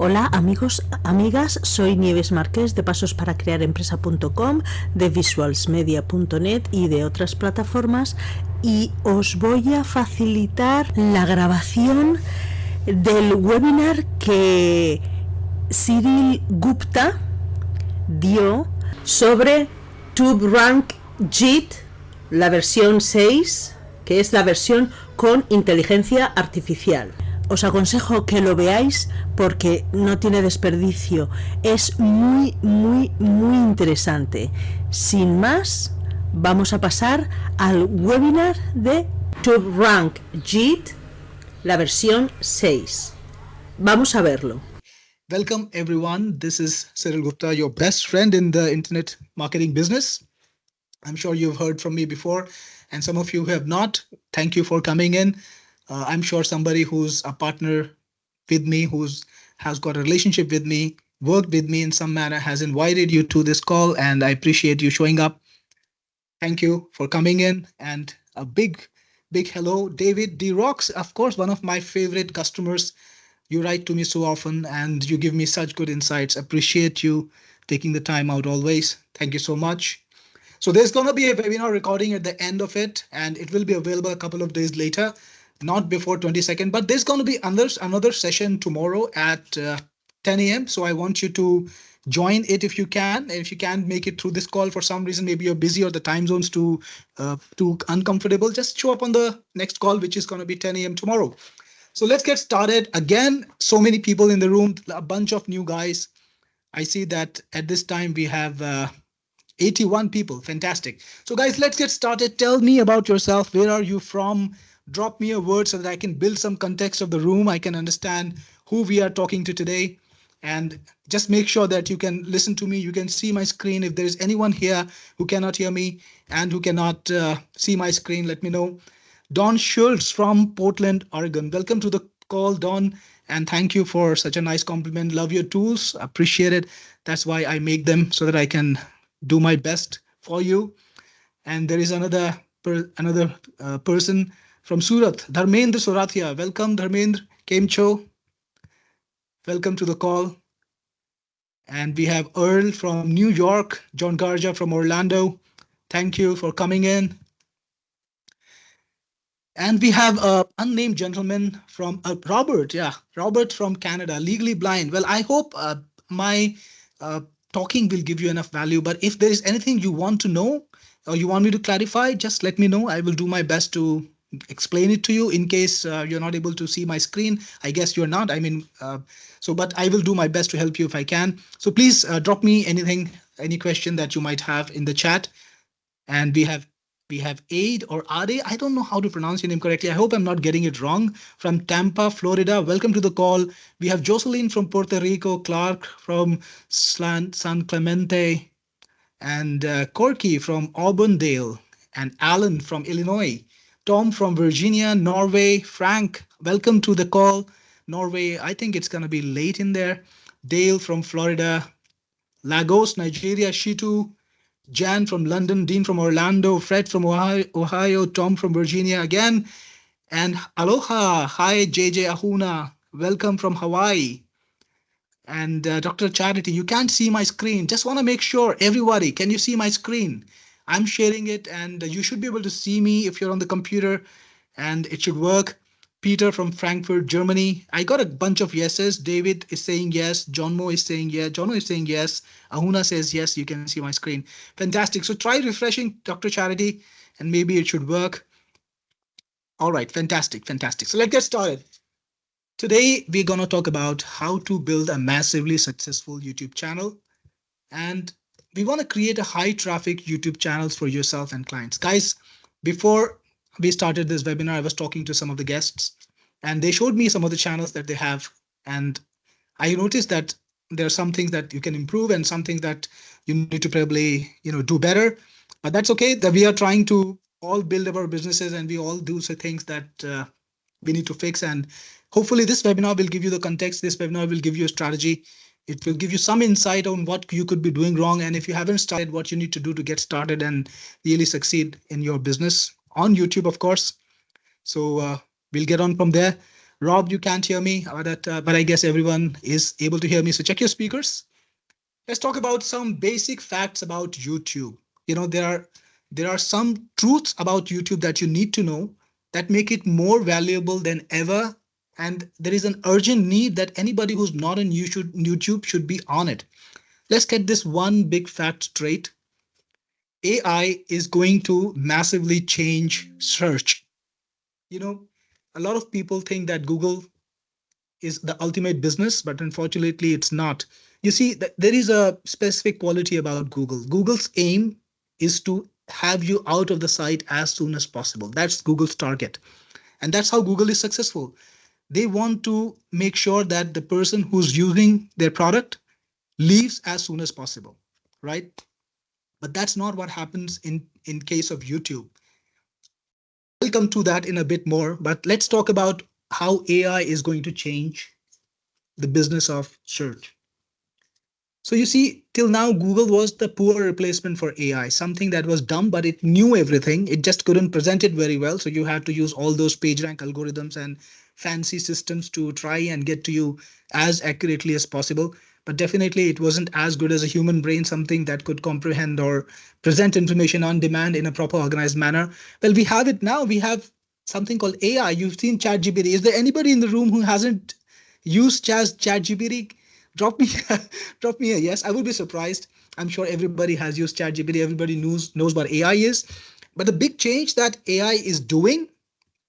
Hola amigos, amigas, soy Nieves Marqués de pasosparaCrearEmpresa.com, de visualsmedia.net y de otras plataformas, y os voy a facilitar la grabación del webinar que Cyril Gupta dio sobre TUBERANK JEET, la versión 6, que es la versión con inteligencia artificial. Os aconsejo que lo veáis porque no tiene desperdicio. Es muy interesante. Sin más, vamos a pasar al webinar de TUBERANK JEET, la versión 6. Vamos a verlo. Welcome everyone. This is Cyril Gupta, your best friend in the internet marketing business. I'm sure you've heard from me before, and some of you who have not, thank you for coming in. I'm sure somebody who's a partner with me, has got a relationship with me, worked with me in some manner, has invited you to this call, and I appreciate you showing up. Thank you for coming in, and a big hello, David D. Rocks, of course, one of my favorite customers. You write to me so often and you give me such good insights. Appreciate you taking the time out always. Thank you so much. So there's going to be a webinar recording at the end of it, and it will be available a couple of days later, not before 22nd, but there's going to be another session tomorrow at 10 a.m. So I want you to join it if you can. And if you can't make it through this call for some reason, maybe you're busy or the time zone's too uncomfortable, just show up on the next call, which is going to be 10 a.m. tomorrow. So let's get started. Again, so many people in the room, a bunch of new guys. I see that at this time we have 81 people. Fantastic. So guys, let's get started. Tell me about yourself. Where are you from? Drop me a word so that I can build some context of the room. I can understand who we are talking to today. And just make sure that you can listen to me. You can see my screen. If there is anyone here who cannot hear me and who cannot see my screen, let me know. Don Schultz from Portland, Oregon. Welcome to the call, Don, and thank you for such a nice compliment. Love your tools. Appreciate it. That's why I make them, so that I can do my best for you. And there is another person from Surat, Dharmendra Sorathia. Welcome, Dharmendra. Kemcho. Welcome to the call. And we have Earl from New York, John Garja from Orlando. Thank you for coming in. And we have an unnamed gentleman from Robert. Yeah, Robert from Canada, legally blind. Well, I hope my talking will give you enough value. But if there is anything you want to know or you want me to clarify, just let me know. I will do my best to explain it to you. In case you're not able to see my screen, I guess you're not. I mean, but I will do my best to help you if I can. So please drop me any question that you might have in the chat. And we have Aid or Ade. I don't know how to pronounce your name correctly. I hope I'm not getting it wrong. From Tampa, Florida. Welcome to the call. We have Jocelyn from Puerto Rico, Clark from San Clemente, and Corky from Auburndale, and Alan from Illinois, Tom from Virginia, Norway, Frank. Welcome to the call. Norway, I think it's going to be late in there. Dale from Florida, Lagos, Nigeria, Shitu, Jan from London, Dean from Orlando, Fred from Ohio, Tom from Virginia again, and aloha, hi JJ Ahuna, welcome from Hawaii. And Dr. Charity, you can't see my screen. Just want to make sure, everybody, can you see my screen? I'm sharing it, and you should be able to see me if you're on the computer, and it should work. Peter from Frankfurt, Germany. I got a bunch of yeses. David is saying yes. Johnmo is saying yes. Jono is saying yes. Ahuna says yes. You can see my screen. Fantastic. So try refreshing, Dr. Charity, and maybe it should work. All right. Fantastic. Fantastic. So let's get started. Today, we're going to talk about how to build a massively successful YouTube channel. And we want to create a high traffic YouTube channels for yourself and clients. Guys, before we started this webinar, I was talking to some of the guests, and they showed me some of the channels that they have. And I noticed that there are some things that you can improve and some things that you need to probably, do better. But that's okay. That we are trying to all build our businesses, and we all do some things that we need to fix. And hopefully this webinar will give you the context. This webinar will give you a strategy. It will give you some insight on what you could be doing wrong. And if you haven't started, what you need to do to get started and really succeed in your business on YouTube, of course. So we'll get on from there. Rob, you can't hear me, but I guess everyone is able to hear me. So check your speakers. Let's talk about some basic facts about YouTube. There are some truths about YouTube that you need to know that make it more valuable than ever. And there is an urgent need that anybody who's not on YouTube should be on it. Let's get this one big fact straight. AI is going to massively change search. A lot of people think that Google is the ultimate business, but unfortunately it's not. You see, there is a specific quality about Google. Google's aim is to have you out of the site as soon as possible. That's Google's target. And that's how Google is successful. They want to make sure that the person who's using their product leaves as soon as possible, right? But that's not what happens in case of YouTube. We'll come to that in a bit more, but let's talk about how AI is going to change the business of search. So you see, till now, Google was the poor replacement for AI, something that was dumb, but it knew everything. It just couldn't present it very well. So you had to use all those PageRank algorithms and fancy systems to try and get to you as accurately as possible. But definitely it wasn't as good as a human brain, something that could comprehend or present information on demand in a proper organized manner. Well, we have it now. We have something called AI. You've seen ChatGPT. Is there anybody in the room who hasn't used ChatGPT? Drop me a yes. I would be surprised. I'm sure everybody has used ChatGPT. Everybody knows what AI is. But the big change that AI is doing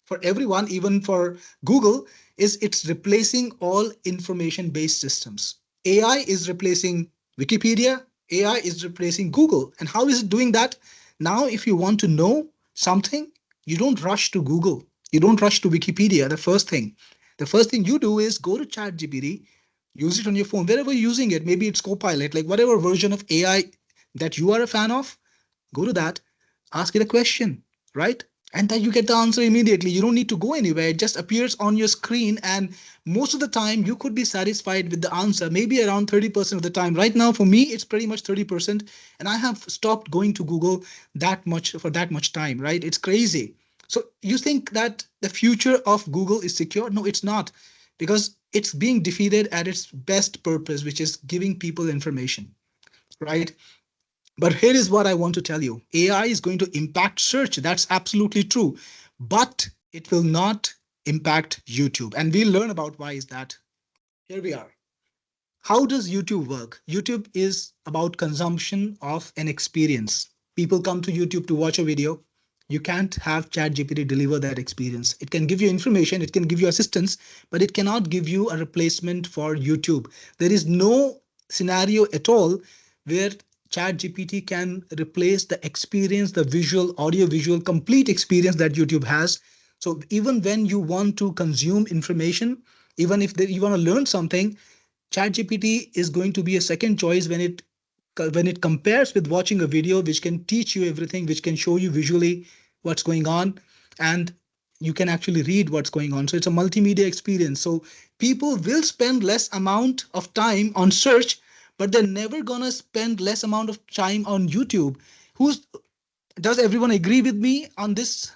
for everyone, even for Google, is it's replacing all information-based systems. AI is replacing Wikipedia. AI is replacing Google. And how is it doing that? Now, if you want to know something, you don't rush to Google. You don't rush to Wikipedia. The first thing you do is go to ChatGPT, use it on your phone, wherever you're using it. Maybe it's Copilot, like whatever version of AI that you are a fan of, go to that, ask it a question, right? And then you get the answer immediately. You don't need to go anywhere. It just appears on your screen. And most of the time you could be satisfied with the answer, maybe around 30% of the time. Right now, for me, it's pretty much 30%. And I have stopped going to Google that much time, right? It's crazy. So you think that the future of Google is secure? No, it's not, because it's being defeated at its best purpose, which is giving people information, right? But here is what I want to tell you. AI is going to impact search. That's absolutely true. But it will not impact YouTube. And we'll learn about why is that. Here we are. How does YouTube work? YouTube is about consumption of an experience. People come to YouTube to watch a video. You can't have ChatGPT deliver that experience. It can give you information, it can give you assistance, but it cannot give you a replacement for YouTube. There is no scenario at all where ChatGPT can replace the experience, the visual, audio, visual, complete experience that YouTube has. So even when you want to consume information, even if you want to learn something, ChatGPT is going to be a second choice when it compares with watching a video, which can teach you everything, which can show you visually what's going on, and you can actually read what's going on. So it's a multimedia experience. So people will spend less amount of time on search, but they're never gonna spend less amount of time on YouTube. Does everyone agree with me on this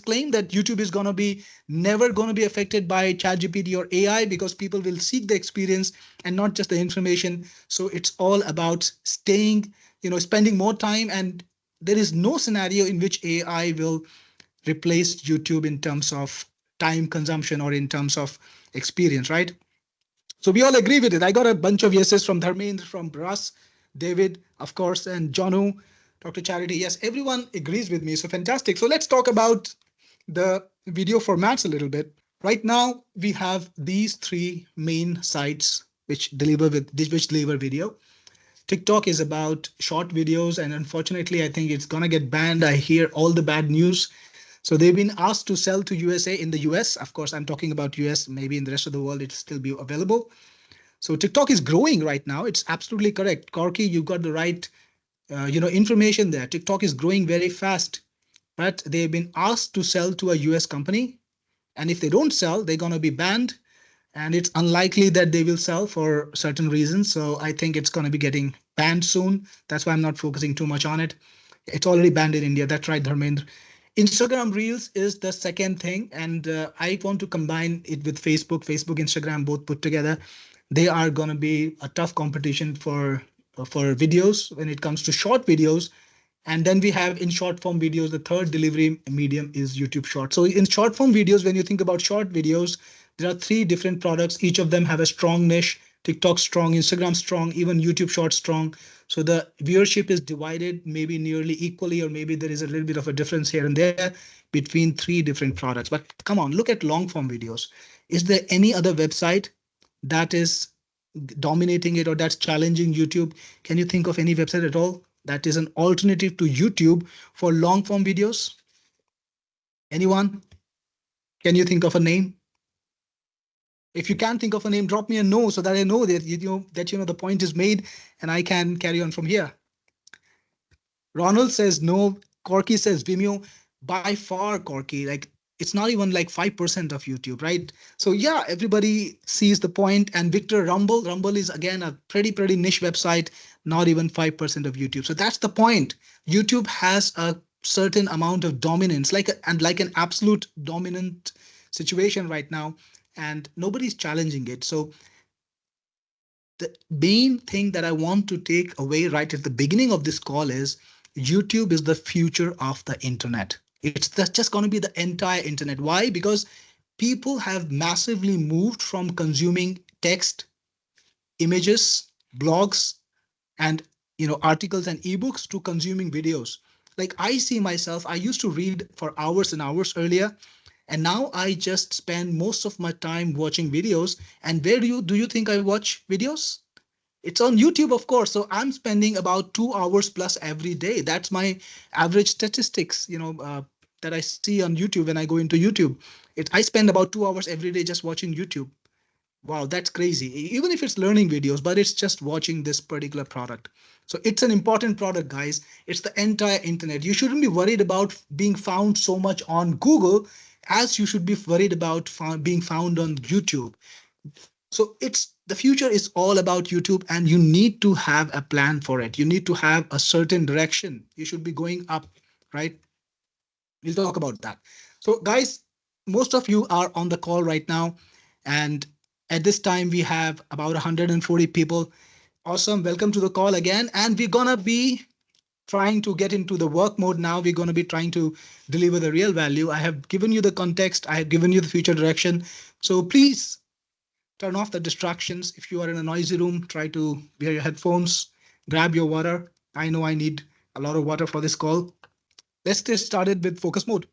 claim that YouTube is never gonna be affected by ChatGPT or AI, because people will seek the experience and not just the information. So it's all about spending more time, and there is no scenario in which AI will replace YouTube in terms of time consumption or in terms of experience, right? So we all agree with it. I got a bunch of yeses from Dharmendra, from Russ, David, of course, and Janu, Dr. Charity. Yes, everyone agrees with me. So fantastic. So let's talk about the video formats a little bit. Right now, we have these three main sites which deliver video. TikTok is about short videos, and unfortunately, I think it's gonna get banned. I hear all the bad news. So they've been asked to sell to USA in the US. Of course, I'm talking about US, maybe in the rest of the world, it'll still be available. So TikTok is growing right now. It's absolutely correct. Corky, you've got the right information there. TikTok is growing very fast, but they've been asked to sell to a US company. And if they don't sell, they're going to be banned. And it's unlikely that they will sell for certain reasons. So I think it's going to be getting banned soon. That's why I'm not focusing too much on it. It's already banned in India. That's right, Dharmendra. Instagram Reels is the second thing, and I want to combine it with Facebook, Instagram, both put together. They are going to be a tough competition for videos when it comes to short videos. And then we have in short form videos, the third delivery medium is YouTube Short. So in short form videos, when you think about short videos, there are three different products. Each of them have a strong niche. TikTok strong, Instagram strong, even YouTube Short strong. So the viewership is divided maybe nearly equally, or maybe there is a little bit of a difference here and there between three different products. But come on, look at long form videos. Is there any other website that is dominating it or that's challenging YouTube? Can you think of any website at all that is an alternative to YouTube for long form videos? Anyone? Can you think of a name? If you can't think of a name, drop me a no so that I know that the point is made and I can carry on from here. Ronald says no. Corky says Vimeo. By far, Corky, like it's not even like 5% of YouTube, right? So yeah, everybody sees the point. And Victor, Rumble is again a pretty niche website, not even 5% of YouTube. So that's the point. YouTube has a certain amount of dominance, like an absolute dominant situation right now, and nobody's challenging it. So the main thing that I want to take away right at the beginning of this call is YouTube is the future of the internet. It's just going to be the entire internet. Why? Because people have massively moved from consuming text, images, blogs, and articles and ebooks to consuming videos. Like I see myself, I used to read for hours and hours earlier, and now I just spend most of my time watching videos. And where do you think I watch videos? It's on YouTube, of course. So I'm spending about 2 hours plus every day. That's my average statistics, that I see on YouTube when I go into YouTube. I spend about 2 hours every day just watching YouTube. Wow, that's crazy. Even if it's learning videos, but it's just watching this particular product. So it's an important product, guys. It's the entire internet. You shouldn't be worried about being found so much on Google as you should be worried about being found on YouTube. So the future is all about YouTube, and you need to have a plan for it. You need to have a certain direction. You should be going up, right? We'll talk about that. So guys, most of you are on the call right now, and at this time we have about 140 people. Awesome. Welcome to the call again. And we're going to be trying to get into the work mode now. We're going to be trying to deliver the real value. I have given you the context. I have given you the future direction. So please turn off the distractions. If you are in a noisy room, try to wear your headphones, grab your water. I know I need a lot of water for this call. Let's get started with focus mode.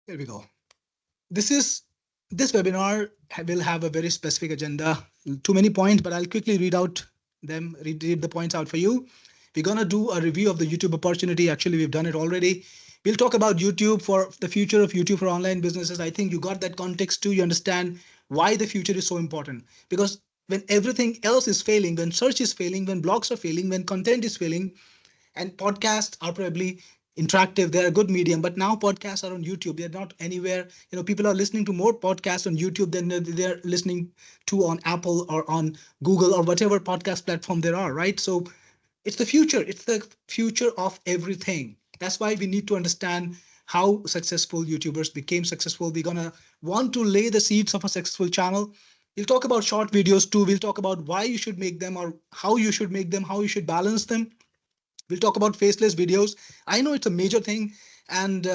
Here we go. This webinar will have a very specific agenda. Too many points, but I'll quickly read the points out for you. We're going to do a review of the YouTube opportunity. Actually, we've done it already. We'll talk about YouTube, for the future of YouTube for online businesses. I think you got that context too. You understand why the future is so important. Because when everything else is failing, when search is failing, when blogs are failing, when content is failing, and podcasts are probably interactive, they're a good medium, but now podcasts are on YouTube. They're not anywhere. People are listening to more podcasts on YouTube than they're listening to on Apple or on Google or whatever podcast platform there are, right? So it's the future. It's the future of everything. That's why we need to understand how successful YouTubers became successful. We're going to want to lay the seeds of a successful channel. We'll talk about short videos too. We'll talk about why you should make them, or how you should make them, how you should balance them. We'll talk about faceless videos. I know it's a major thing. And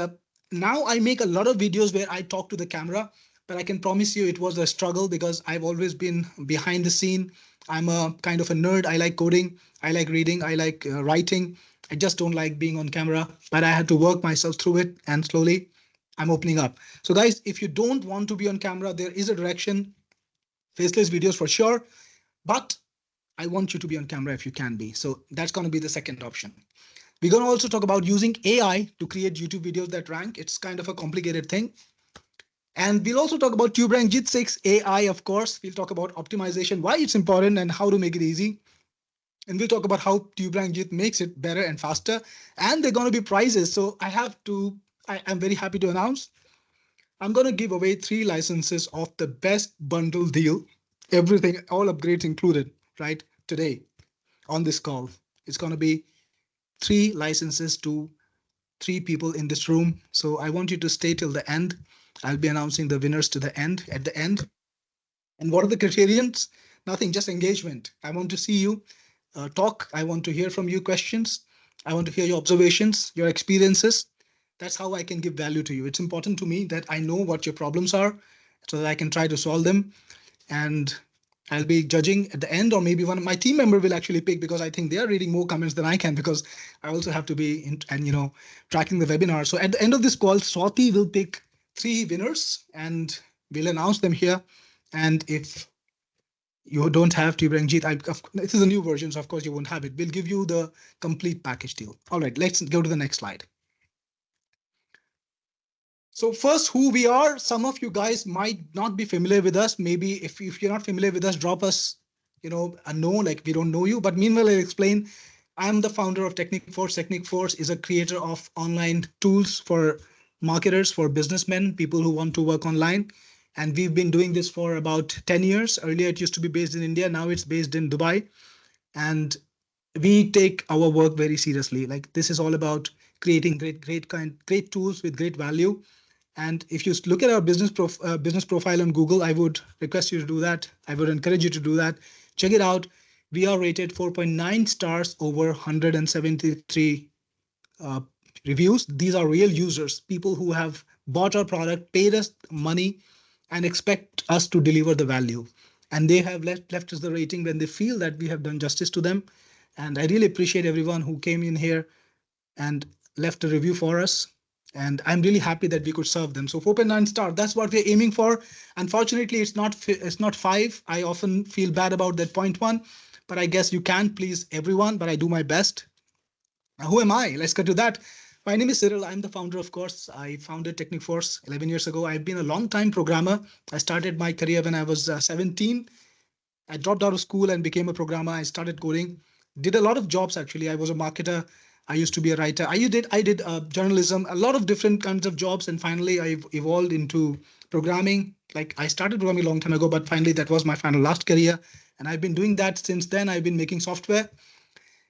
now I make a lot of videos where I talk to the camera, but I can promise you it was a struggle because I've always been behind the scene. I'm a kind of a nerd. I like coding. I like reading. I like writing. I just don't like being on camera, but I had to work myself through it, and slowly I'm opening up. So guys, if you don't want to be on camera, there is a direction, faceless videos for sure, but I want you to be on camera if you can be. So that's going to be the second option. We're going to also talk about using AI to create YouTube videos that rank. It's kind of a complicated thing. And we'll also talk about TUBERANK JEET 6 AI, of course. We'll talk about optimization, why it's important and how to make it easy. And we'll talk about how TUBERANK JEET makes it better and faster. And they're going to be prizes. So I'm very happy to announce I'm going to give away 3 licenses of the best bundle deal. Everything, all upgrades included, right? Today on this call, it's going to be 3 licenses to 3 people in this room. So I want you to stay till the end. I'll be announcing the winners at the end. And what are the criterions? Nothing, just engagement. I want to see you talk. I want to hear from you questions. I want to hear your observations, your experiences. That's how I can give value to you. It's important to me that I know what your problems are so that I can try to solve them. And I'll be judging at the end, or maybe one of my team member will actually pick, because I think they are reading more comments than I can, because I also have to be in and tracking the webinar. So at the end of this call, Swati will pick 3 winners and we'll announce them here. And if you don't have TUBERANK JEET, this is a new version, so of course you won't have it. We'll give you the complete package deal. All right, let's go to the next slide. So first, who we are. Some of you guys might not be familiar with us. Maybe if you're not familiar with us, drop us, a no, like we don't know you. But meanwhile, I'll explain. I'm the founder of Technique Force. Technique Force is a creator of online tools for marketers, for businessmen, people who want to work online. And we've been doing this for about 10 years. Earlier, it used to be based in India. Now it's based in Dubai. And we take our work very seriously. Like, this is all about creating great tools with great value. And if you look at our business profile on Google, I would request you to do that. I would encourage you to do that. Check it out. We are rated 4.9 stars over 173 reviews. These are real users, people who have bought our product, paid us money, and expect us to deliver the value. And they have left us the rating when they feel that we have done justice to them. And I really appreciate everyone who came in here and left a review for us. And I'm really happy that we could serve them. So 4.9 star, that's what we're aiming for. Unfortunately, it's not 5. I often feel bad about that 0.1, but I guess you can't please everyone, but I do my best. Now, who am I? Let's get to that. My name is Cyril. I'm the founder, of course. I founded Technique Force 11 years ago. I've been a long-time programmer. I started my career when I was 17. I dropped out of school and became a programmer. I started coding, did a lot of jobs, actually. I was a marketer. I used to be a writer. I did journalism, a lot of different kinds of jobs. And finally, I evolved into programming. Like, I started programming a long time ago, but finally, that was my last career. And I've been doing that since then. I've been making software.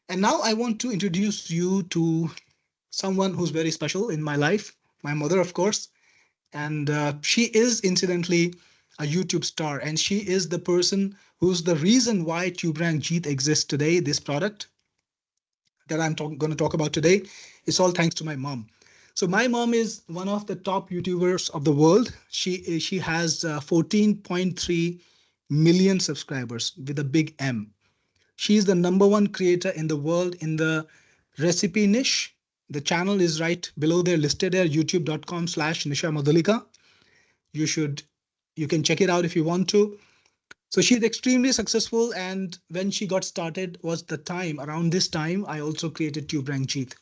And now I want to introduce you to someone who's very special in my life, my mother, of course. And she is, incidentally, a YouTube star. And she is the person who's the reason why TUBERANK JEET exists today, this product that I'm going to talk about today. It's all thanks to my mom. So my mom is one of the top YouTubers of the world. She has 14.3 million subscribers with a big M. She is the #1 creator in the world in the recipe niche. The channel is right below there, listed there, youtube.com/Nisha Madhulika. You can check it out if you want to. So she's extremely successful. And when she got started was around this time, I also created TUBERANK JEET.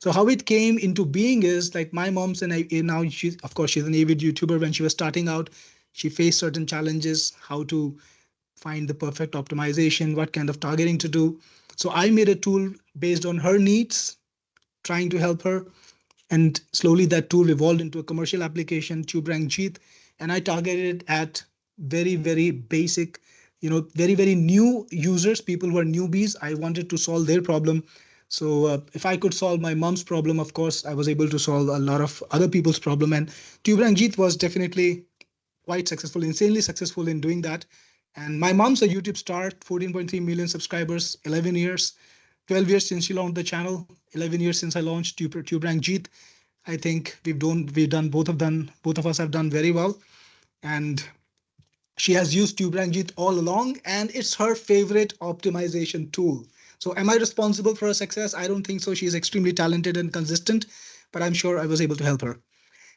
So how it came into being is, like, my mom's now she's an avid YouTuber. When she was starting out, she faced certain challenges, how to find the perfect optimization, what kind of targeting to do. So I made a tool based on her needs, trying to help her. And slowly that tool evolved into a commercial application, TUBERANK JEET. And I targeted at very, very basic, very, very new users, people who are newbies. I wanted to solve their problem. So if I could solve my mom's problem, of course, I was able to solve a lot of other people's problem. And TUBERANK JEET was definitely quite successful, insanely successful in doing that. And my mom's a YouTube star, 14.3 million subscribers, 11 years, 12 years since she launched the channel, 11 years since I launched TUBERANK JEET. I think we've done both of us have done very well. And she has used TUBERANK JEET all along, and it's her favorite optimization tool. So am I responsible for her success? I don't think so. She's extremely talented and consistent, but I'm sure I was able to help her.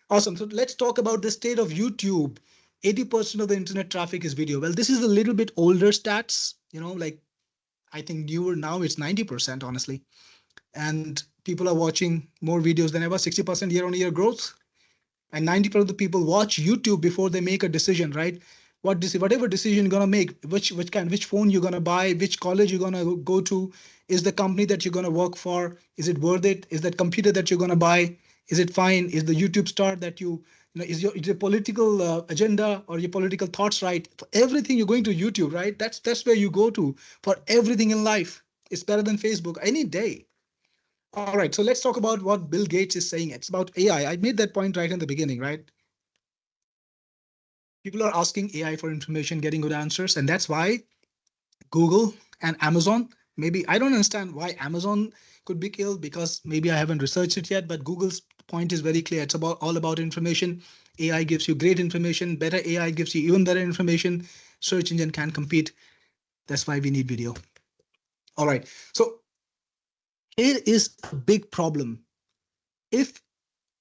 Awesome. So let's talk about the state of YouTube. 80% of the internet traffic is video. Well, this is a little bit older stats, like, I think newer now it's 90%, honestly. And people are watching more videos than ever, 60% year-on-year growth. And 90% of the people watch YouTube before they make a decision, right? Whatever decision you're gonna make, which phone you're gonna buy, which college you're gonna go to, is the company that you're gonna work for, is it worth it? Is that computer that you're gonna buy, is it fine? Is the YouTube star that is your political agenda or your political thoughts right? For everything you're going to YouTube, right? That's where you go to for everything in life. It's better than Facebook any day. All right, so let's talk about what Bill Gates is saying. It's about AI. I made that point right in the beginning, right? People are asking AI for information, getting good answers, and that's why Google and Amazon, maybe I don't understand why Amazon could be killed, because maybe I haven't researched it yet, but Google's point is very clear. It's about all about information. AI gives you great information. Better AI gives you even better information. Search engine can't compete. That's why we need video. All right. So here is a big problem. If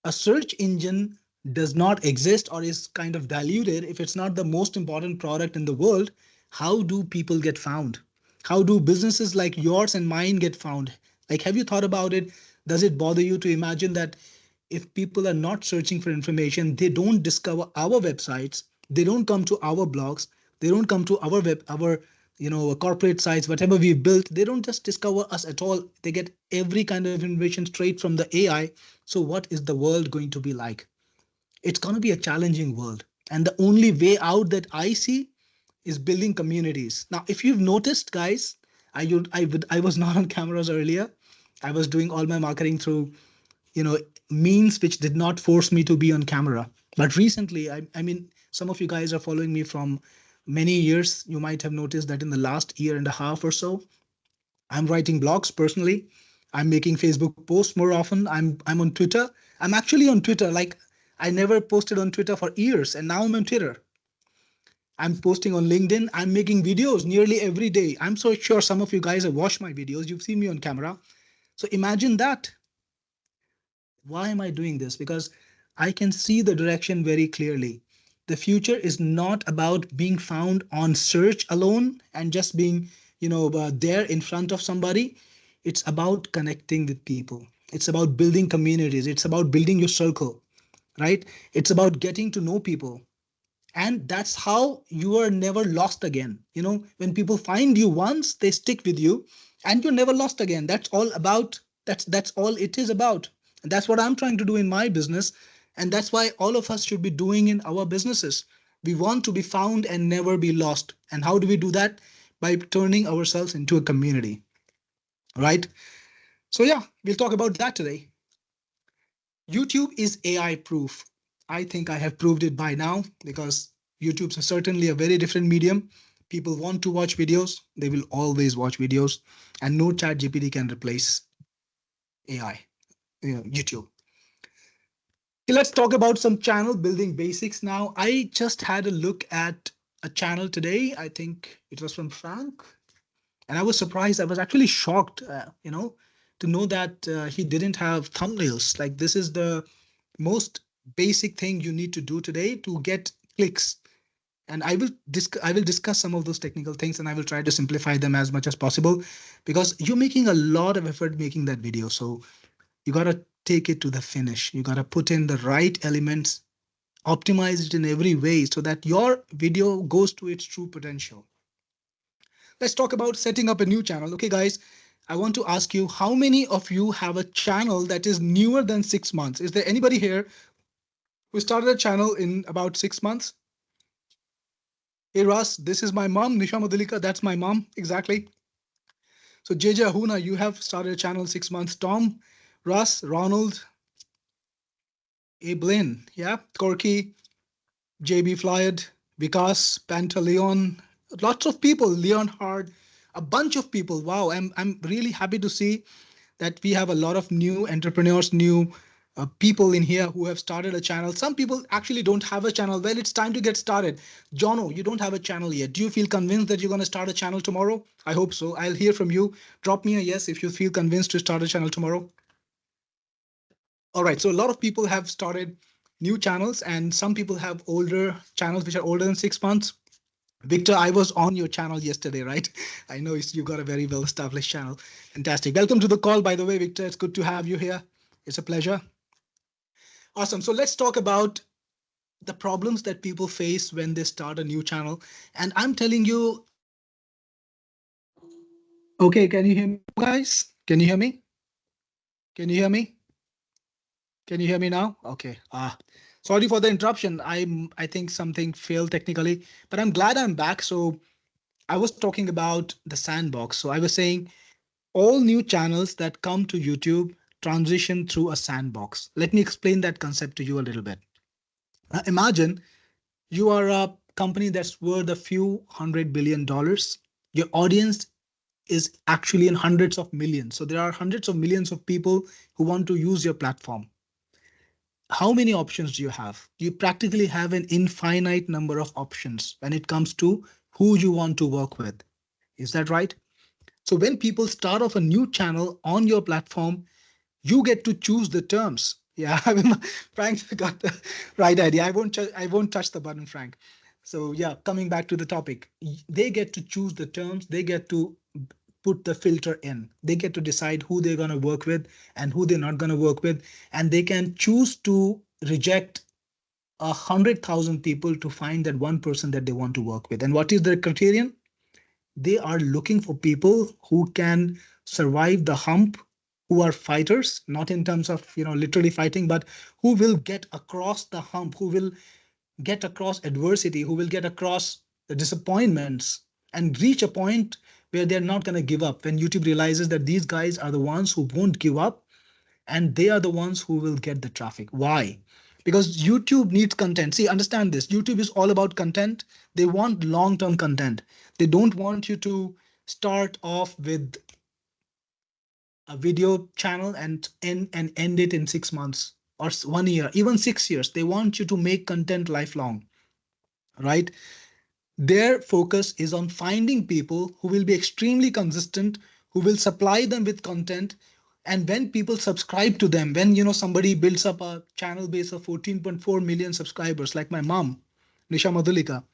a search engine does not exist or is kind of diluted, if it's not the most important product in the world, how do people get found? How do businesses like yours and mine get found? Like, have you thought about it? Does it bother you to imagine that if people are not searching for information, they don't discover our websites, they don't come to our blogs, they don't come to our corporate sites, whatever we've built, they don't just discover us at all. They get every kind of information straight from the AI. So what is the world going to be like? It's going to be a challenging world. And the only way out that I see is building communities. Now, if you've noticed, guys, I was not on cameras earlier. I was doing all my marketing through, means which did not force me to be on camera. But recently, I mean, some of you guys are following me from many years. You might have noticed that in the last year and a half or so, I'm writing blogs personally. I'm making Facebook posts more often. I'm on Twitter. I'm actually on Twitter. Like, I never posted on Twitter for years, and now I'm on Twitter. I'm posting on LinkedIn. I'm making videos nearly every day. I'm so sure some of you guys have watched my videos. You've seen me on camera. So imagine that. Why am I doing this? Because I can see the direction very clearly. The future is not about being found on search alone and just being, there in front of somebody. It's about connecting with people. It's about building communities. It's about building your circle, right? It's about getting to know people. And that's how you are never lost again. When people find you once, they stick with you and you're never lost again. That's all about, that's all it is about. And that's what I'm trying to do in my business. And that's why all of us should be doing in our businesses. We want to be found and never be lost. And how do we do that? By turning ourselves into a community, right? So yeah, we'll talk about that today. YouTube is AI proof. I think I have proved it by now, because YouTube's certainly a very different medium. People want to watch videos. They will always watch videos, and no chat GPT can replace AI, YouTube. Okay, let's talk about some channel building basics now. I just had a look at a channel today. I think it was from Frank, and I was surprised. I was actually shocked, to know that he didn't have thumbnails. Like, this is the most basic thing you need to do today to get clicks. And I will discuss some of those technical things, and I will try to simplify them as much as possible, because you're making a lot of effort making that video. So you got to take it to the finish. You got to put in the right elements, optimize it in every way so that your video goes to its true potential. Let's talk about setting up a new channel. Okay, guys, I want to ask you, how many of you have a channel that is newer than 6 months? Is there anybody here who started a channel in about 6 months? Hey, Russ, this is my mom, Nisha Madalika. That's my mom, exactly. So JJ Ahuna, you have started a channel 6 months. Tom, Russ, Ronald, Ablin, yeah, Corky, JB Flyed, Vikas, Pantaleon, lots of people, Leonhard, a bunch of people. Wow, I'm really happy to see that we have a lot of new entrepreneurs, new people in here who have started a channel. Some people actually don't have a channel. Well, it's time to get started. Jono, you don't have a channel yet. Do you feel convinced that you're going to start a channel tomorrow? I hope so. I'll hear from you. Drop me a yes if you feel convinced to start a channel tomorrow. All right, so a lot of people have started new channels, and some people have older channels which are older than 6 months. Victor, I was on your channel yesterday, right? I know you got a very well-established channel. Fantastic. Welcome to the call, by the way, Victor. It's good to have you here. It's a pleasure. Awesome. So let's talk about the problems that people face when they start a new channel. And I'm telling you, okay, can you hear me, guys? Can you hear me? Can you hear me? Can you hear me now? Okay. Sorry for the interruption. I think something failed technically, but I'm glad I'm back. So I was talking about the sandbox. So I was saying all new channels that come to YouTube transition through a sandbox. Let me explain that concept to you a little bit. Now, imagine you are a company that's worth a few $100 billion. Your audience is actually in hundreds of millions. So there are hundreds of millions of people who want to use your platform. How many options do you have? You practically have an infinite number of options when it comes to who you want to work with. Is that right? So when people start off a new channel on your platform, you get to choose the terms. Yeah, I mean, Frank got the right idea. I won't touch the button, Frank. So yeah, coming back to the topic, they get to choose the terms. They get to put the filter in. They get to decide who they're going to work with and who they're not going to work with. And they can choose to reject 100,000 people to find that one person that they want to work with. And what is their criterion? They are looking for people who can survive the hump, who are fighters, not in terms of, literally fighting, but who will get across the hump, who will get across adversity, who will get across the disappointments and reach a point where they're not going to give up. When YouTube realizes that these guys are the ones who won't give up and they are the ones who will get the traffic. Why? Because YouTube needs content. See, understand this. YouTube is all about content. They want long-term content. They don't want you to start off with a video channel and end it in 6 months or 1 year, even 6 years. They want you to make content lifelong, right? Their focus is on finding people who will be extremely consistent, who will supply them with content. And when people subscribe to them, when somebody builds up a channel base of 14.4 million subscribers, like my mom, Nisha Madhulika,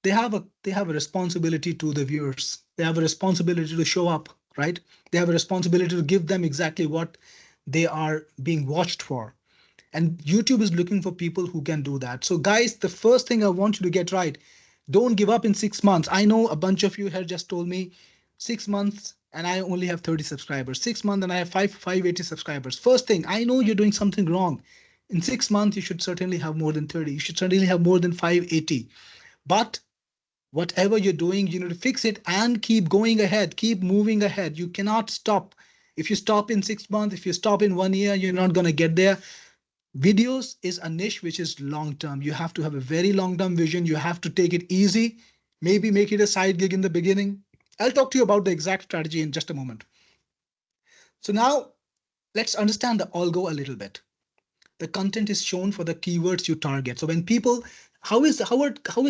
they have a responsibility to the viewers. They have a responsibility to show up, right? They have a responsibility to give them exactly what they are being watched for. And YouTube is looking for people who can do that. So guys, the first thing I want you to get right, don't give up in 6 months. I know a bunch of you had just told me 6 months and I only have 30 subscribers. 6 months and I have 580 subscribers. First thing, I know you're doing something wrong. In 6 months, you should certainly have more than 30. You should certainly have more than 580. But whatever you're doing, you need to fix it and keep going ahead, keep moving ahead. You cannot stop. If you stop in 6 months, if you stop in 1 year, you're not going to get there. Videos is a niche which is long-term. You have to have a very long-term vision. You have to take it easy, maybe make it a side gig in the beginning. I'll talk to you about the exact strategy in just a moment. So now let's understand the algo a little bit. The content is shown for the keywords you target. So when people, how is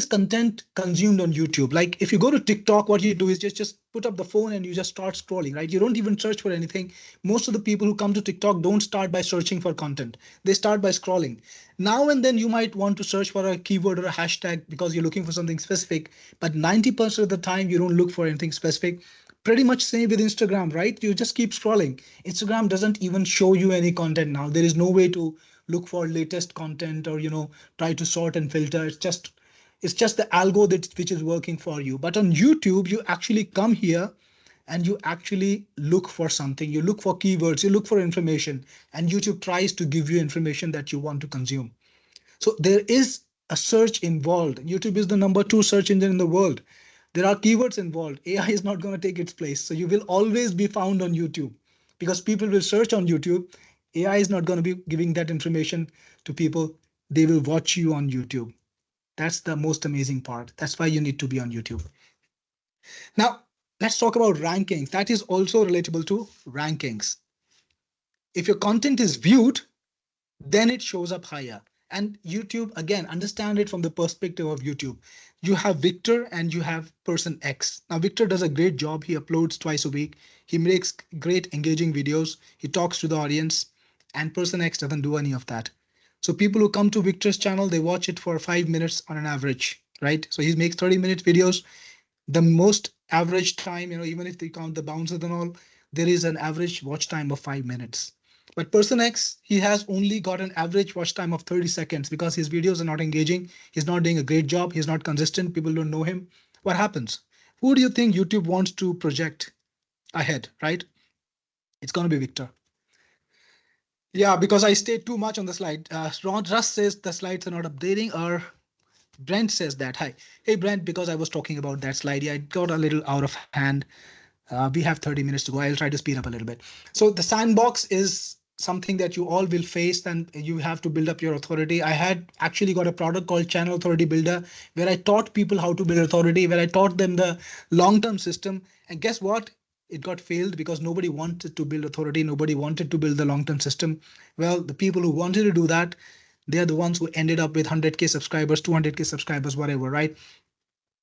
content consumed on YouTube? Like if you go to TikTok, what you do is just put up the phone and you just start scrolling, right? You don't even search for anything. Most of the people who come to TikTok don't start by searching for content. They start by scrolling. Now and then you might want to search for a keyword or a hashtag because you're looking for something specific, but 90% of the time you don't look for anything specific. Pretty much same with Instagram, right? You just keep scrolling. Instagram doesn't even show you any content now. There is no way to look for latest content or try to sort and filter. It's just the algo which is working for you. But on YouTube, you actually come here and you actually look for something. You look for keywords, you look for information, and YouTube tries to give you information that you want to consume. So there is a search involved. YouTube is the #2 search engine in the world. There are keywords involved. AI is not going to take its place. So you will always be found on YouTube because people will search on YouTube. AI is not going to be giving that information to people. They will watch you on YouTube. That's the most amazing part. That's why you need to be on YouTube. Now, let's talk about rankings. That is also relatable to rankings. If your content is viewed, then it shows up higher. And YouTube, again, understand it from the perspective of YouTube. You have Victor and you have person X. Now, Victor does a great job. He uploads twice a week. He makes great engaging videos. He talks to the audience. And person X doesn't do any of that. So people who come to Victor's channel, they watch it for 5 minutes on an average, right? So he makes 30-minute videos. The most average time, even if they count the bounces and all, there is an average watch time of 5 minutes. But person X, he has only got an average watch time of 30 seconds because his videos are not engaging. He's not doing a great job. He's not consistent. People don't know him. What happens? Who do you think YouTube wants to project ahead, right? It's going to be Victor. Yeah, because I stayed too much on the slide. Russ says the slides are not updating, or Brent says that. Hi. Hey, Brent, because I was talking about that slide, I got a little out of hand. We have 30 minutes to go. I'll try to speed up a little bit. So the sandbox is something that you all will face, and you have to build up your authority. I had actually got a product called Channel Authority Builder, where I taught people how to build authority, where I taught them the long-term system. And guess what? It got failed because nobody wanted to build authority. Nobody wanted to build the long-term system. Well, the people who wanted to do that, they are the ones who ended up with 100K subscribers, 200K subscribers, whatever, right?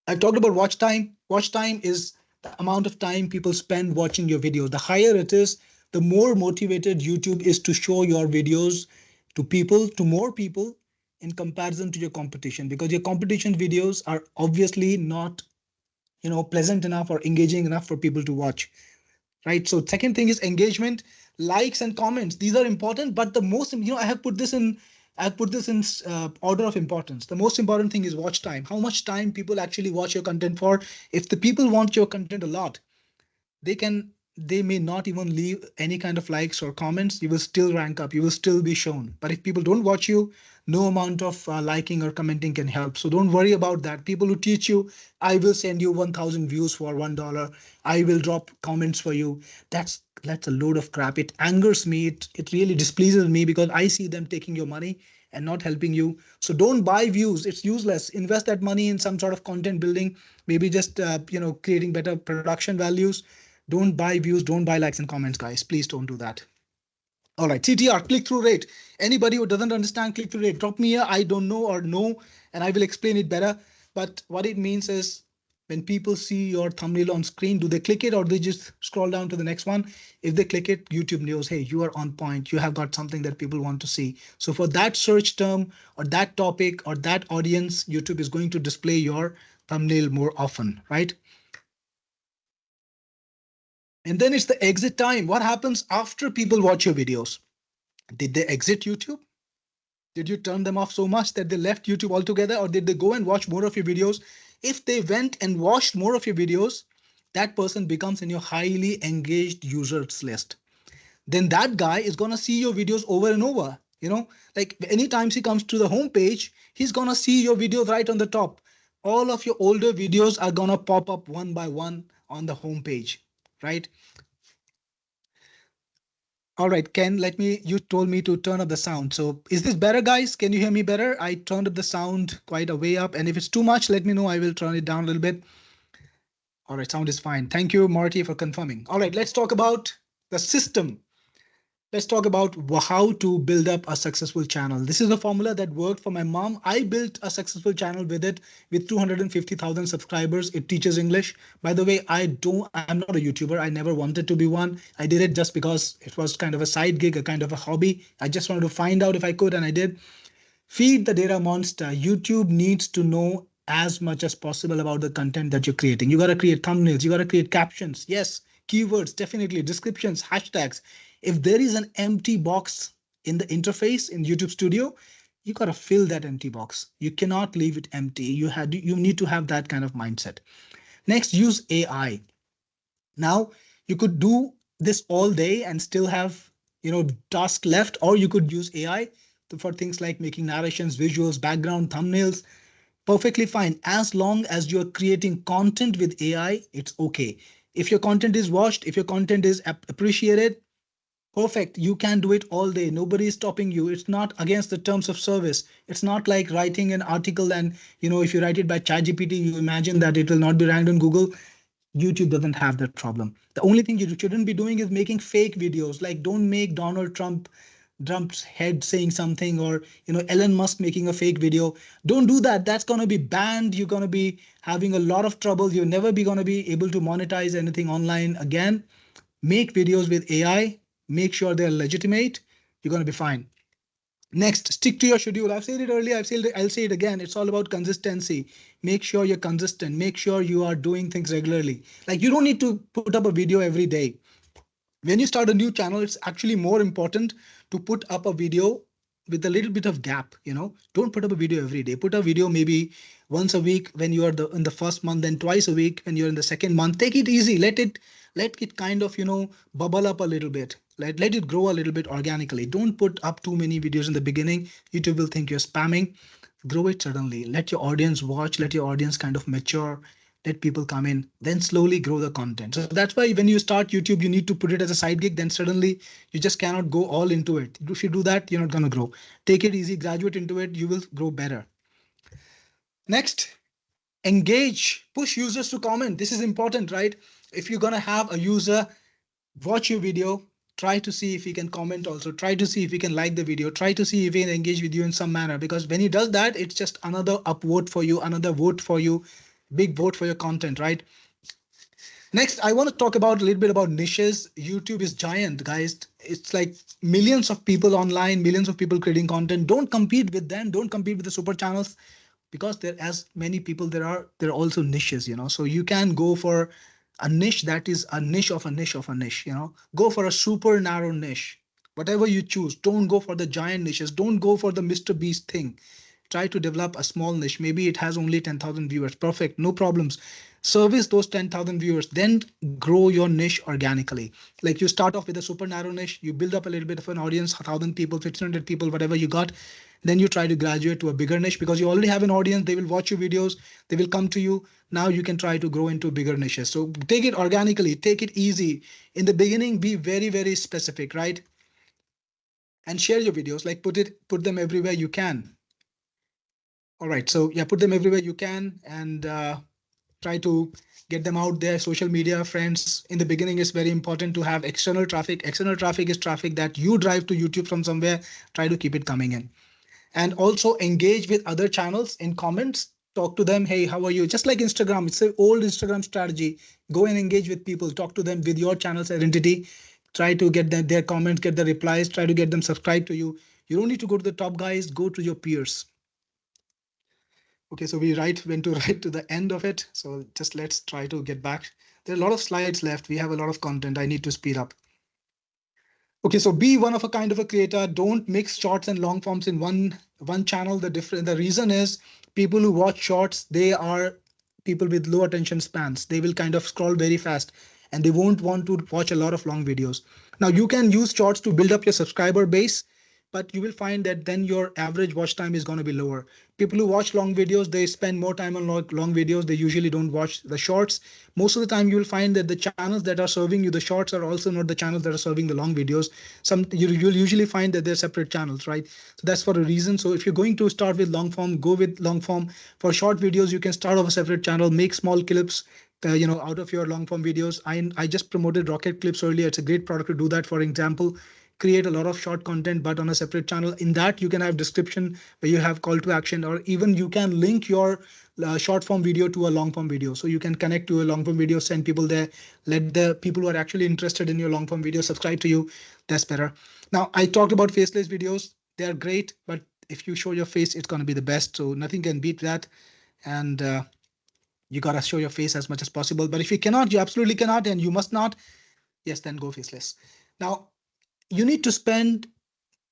I talked about watch time. Watch time is the amount of time people spend watching your video. The higher it is, the more motivated YouTube is to show your videos to people, to more people, in comparison to your competition, because your competition videos are obviously not, pleasant enough or engaging enough for people to watch, right? So second thing is engagement, likes and comments. These are important, but the most, I've put this in order of importance. The most important thing is watch time. How much time people actually watch your content for. If the people want your content a lot, they may not even leave any kind of likes or comments. You will still rank up. You will still be shown. But if people don't watch you, no amount of liking or commenting can help. So don't worry about that. People who teach you, I will send you 1,000 views for $1. I will drop comments for you. That's a load of crap. It angers me. It really displeases me, because I see them taking your money and not helping you. So don't buy views. It's useless. Invest that money in some sort of content building, maybe just creating better production values. Don't buy views, don't buy likes and comments, guys. Please don't do that. All right, CTR, click-through rate. Anybody who doesn't understand click-through rate, drop me a I don't know or no, and I will explain it better. But what it means is, when people see your thumbnail on screen, do they click it or they just scroll down to the next one? If they click it, YouTube knows, hey, you are on point. You have got something that people want to see. So for that search term or that topic or that audience, YouTube is going to display your thumbnail more often, right? And then it's the exit time. What happens after people watch your videos? Did they exit YouTube? Did you turn them off so much that they left YouTube altogether, or did they go and watch more of your videos? If they went and watched more of your videos, that person becomes in your highly engaged users list. Then that guy is going to see your videos over and over. Like anytime he comes to the homepage, he's going to see your videos right on the top. All of your older videos are going to pop up one by one on the homepage, right? All right, Ken, you told me to turn up the sound. So is this better, guys? Can you hear me better? I turned up the sound quite a way up. And if it's too much, let me know. I will turn it down a little bit. All right, sound is fine. Thank you, Marty, for confirming. All right, let's talk about the system. Let's talk about how to build up a successful channel. This is a formula that worked for my mom. I built a successful channel with it, with 250,000 subscribers. It teaches English. By the way, I'm not a YouTuber. I never wanted to be one. I did it just because it was kind of a side gig, a kind of a hobby. I just wanted to find out if I could, and I did. Feed the data monster. YouTube needs to know as much as possible about the content that you're creating. You got to create thumbnails. You got to create captions. Yes, keywords, definitely, descriptions, hashtags. If there is an empty box in the interface in YouTube Studio, you got to fill that empty box. You cannot leave it empty. You need to have that kind of mindset. Next, use AI. Now, you could do this all day and still have, task left, or you could use AI for things like making narrations, visuals, background, thumbnails. Perfectly fine. As long as you're creating content with AI, it's okay. If your content is watched, if your content is appreciated, perfect. You can do it all day. Nobody is stopping you. It's not against the terms of service. It's not like writing an article and, if you write it by ChatGPT, you imagine that it will not be ranked on Google. YouTube doesn't have that problem. The only thing you shouldn't be doing is making fake videos. Like, don't make Donald Trump's head saying something, or Elon Musk making a fake video. Don't do that. That's going to be banned. You're going to be having a lot of trouble. You'll never be going to be able to monetize anything online again. Make videos with AI. Make sure they're legitimate. You're going to be fine. Next, stick to your schedule. I've said it earlier. I'll say it again. It's all about consistency. Make sure you're consistent. Make sure you are doing things regularly. Like, you don't need to put up a video every day. When you start a new channel, it's actually more important to put up a video with a little bit of gap. Don't put up a video every day. Put a video maybe once a week when you are in the first month, then twice a week when you're in the second month. Take it easy. Let it kind of, bubble up a little bit. Let it grow a little bit organically. Don't put up too many videos in the beginning. YouTube will think you're spamming. Grow it suddenly. Let your audience watch. Let your audience kind of mature. let people come in, then slowly grow the content. So that's why when you start YouTube, you need to put it as a side gig. Then suddenly you just cannot go all into it. If you do that, you're not going to grow. Take it easy, graduate into it, you will grow better. Next, engage, push users to comment. This is important, right? If you're going to have a user watch your video, try to see if he can comment also, try to see if he can like the video, try to see if he can engage with you in some manner, because when he does that, it's just another upvote for you, another vote for you, big vote for your content, right? Next, I want to talk about a little bit about niches. YouTube is giant, guys. It's like millions of people online, millions of people creating content. Don't compete with them. Don't compete with the super channels, because there as many people there are also niches, you know. So you can go for a niche that is a niche of a niche of a niche, you know. Go for a super narrow niche. Whatever you choose, don't go for the giant niches. Don't go for the Mr. Beast thing. Try to develop a small niche. Maybe it has only 10,000 viewers. Perfect, no problems. Service those 10,000 viewers, then grow your niche organically. Like you start off with a super narrow niche, you build up a little bit of an audience, 1,000 people, 1,500 people, whatever you got. Then you try to graduate to a bigger niche because you already have an audience. They will watch your videos. They will come to you. Now you can try to grow into bigger niches. So take it organically, take it easy. In the beginning, be very, very specific, right? And share your videos, like put them everywhere you can. All right, so yeah, put them everywhere you can and try to get them out there. Social media, friends. In the beginning, it's very important to have external traffic. External traffic is traffic that you drive to YouTube from somewhere. Try to keep it coming in. And also engage with other channels in comments. Talk to them. Hey, how are you? Just like Instagram, it's an old Instagram strategy. Go and engage with people. Talk to them with your channel's identity. Try to get their comments, get the replies. Try to get them subscribed to you. You don't need to go to the top guys. Go to your peers. Okay, so we went to the end of it. So just let's try to get back. There are a lot of slides left. We have a lot of content. I need to speed up. Okay, so be one of a kind of a creator. Don't mix shorts and long forms in one channel. The reason is people who watch shorts, they are people with low attention spans. They will kind of scroll very fast and they won't want to watch a lot of long videos. Now you can use shorts to build up your subscriber base, but you will find that then your average watch time is going to be lower. People who watch long videos, they spend more time on long videos. They usually don't watch the shorts. Most of the time, you will find that the channels that are serving you the shorts are also not the channels that are serving the long videos. You'll usually find that they're separate channels, right? So that's for a reason. So if you're going to start with long form, go with long form. For short videos, you can start off a separate channel, make small clips, out of your long form videos. I just promoted Rocket Clips earlier. It's a great product to do that. For example, create a lot of short content, but on a separate channel. In that, you can have description where you have call to action, or even you can link your short form video to a long form video. So you can connect to a long form video, send people there, let the people who are actually interested in your long form video subscribe to you. That's better. Now, I talked about faceless videos. They are great, but if you show your face, it's going to be the best. So nothing can beat that. And you got to show your face as much as possible. But if you cannot, you absolutely cannot, and you must not, yes, then go faceless. Now, you need to spend,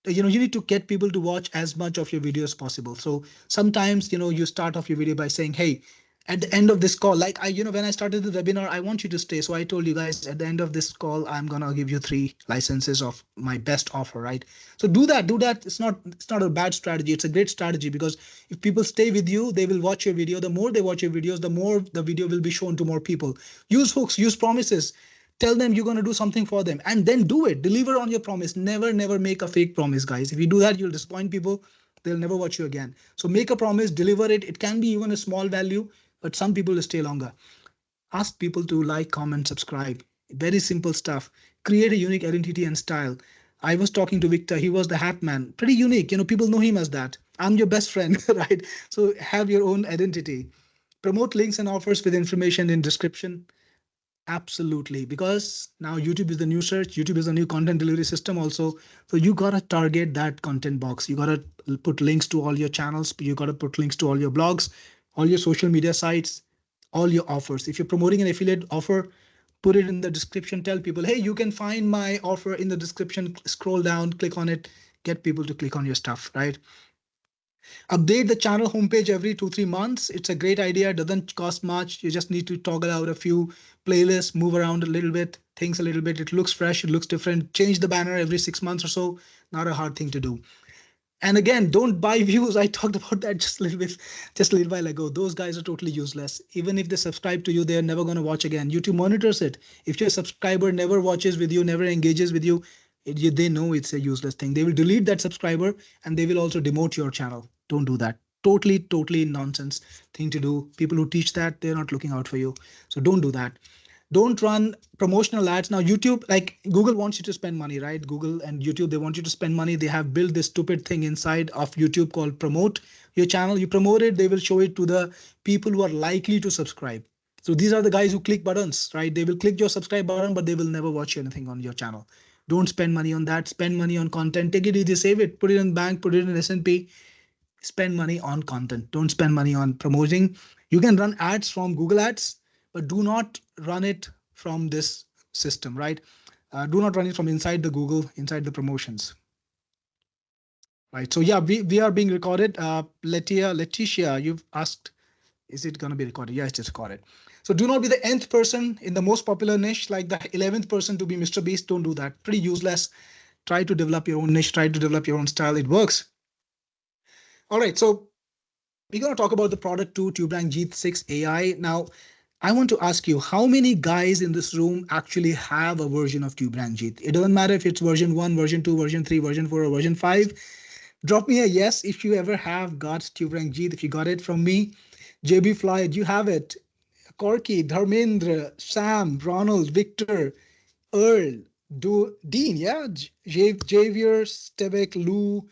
you need to get people to watch as much of your video as possible. So sometimes, you start off your video by saying, hey, at the end of this call, like when I started the webinar, I want you to stay. So I told you guys at the end of this call, I'm going to give you 3 licenses of my best offer, right? So do that. It's not a bad strategy. It's a great strategy, because if people stay with you, they will watch your video. The more they watch your videos, the more the video will be shown to more people. Use hooks, use promises. Tell them you're going to do something for them, and then do it. Deliver on your promise. Never make a fake promise, guys. If you do that, you'll disappoint people. They'll never watch you again. So make a promise, deliver it. It can be even a small value, but some people will stay longer. Ask people to like, comment, subscribe. Very simple stuff. Create a unique identity and style. I was talking to Victor. He was the hat man. Pretty unique. People know him as that. I'm your best friend, right? So have your own identity. Promote links and offers with information in description. Absolutely, because now YouTube is the new search. YouTube is the new content delivery system also. So you got to target that content box. You got to put links to all your channels. You got to put links to all your blogs, all your social media sites, all your offers. If you're promoting an affiliate offer, put it in the description. Tell people, hey, you can find my offer in the description. Scroll down, click on it, get people to click on your stuff, right? Update the channel homepage every 2-3 months. It's a great idea. It doesn't cost much. You just need to toggle out a few playlists, move around a little bit, things a little bit. It looks fresh. It looks different. Change the banner every 6 months or so. Not a hard thing to do. And again, don't buy views. I talked about that just a little while ago. Those guys are totally useless. Even if they subscribe to you, they're never going to watch again. YouTube monitors it. If your subscriber never watches with you, never engages with you, they know it's a useless thing. They will delete that subscriber and they will also demote your channel. Don't do that. Totally nonsense thing to do. People who teach that, they're not looking out for you. So don't do that. Don't run promotional ads. Now YouTube, like Google wants you to spend money, right? Google and YouTube, they want you to spend money. They have built this stupid thing inside of YouTube called promote your channel. You promote it, they will show it to the people who are likely to subscribe. So these are the guys who click buttons, right? They will click your subscribe button, but they will never watch anything on your channel. Don't spend money on that. Spend money on content. Take it easy, save it, put it in bank, put it in S&P. Spend money on content. Don't spend money on promoting. You can run ads from Google Ads, but do not run it from this system, right? Do not run it from inside the Google, inside the promotions. Right. So yeah, we are being recorded. Letitia, you've asked, is it going to be recorded? Yes, it's recorded. So do not be the nth person in the most popular niche, like the 11th person to be Mr. Beast. Don't do that. Pretty useless. Try to develop your own niche. Try to develop your own style. It works. All right. So we're going to talk about the product 2, TUBERANK JEET 6 AI. Now, I want to ask you, how many guys in this room actually have a version of TUBERANK JEET? It doesn't matter if it's version 1, version 2, version 3, version 4, or version 5. Drop me a yes if you ever have got TUBERANK JEET. If you got it from me, JB Fly, you have it. Corky, Dharmendra, Sam, Ronald, Victor, Earl, Dean, yeah, Javier, Stebek, Lou.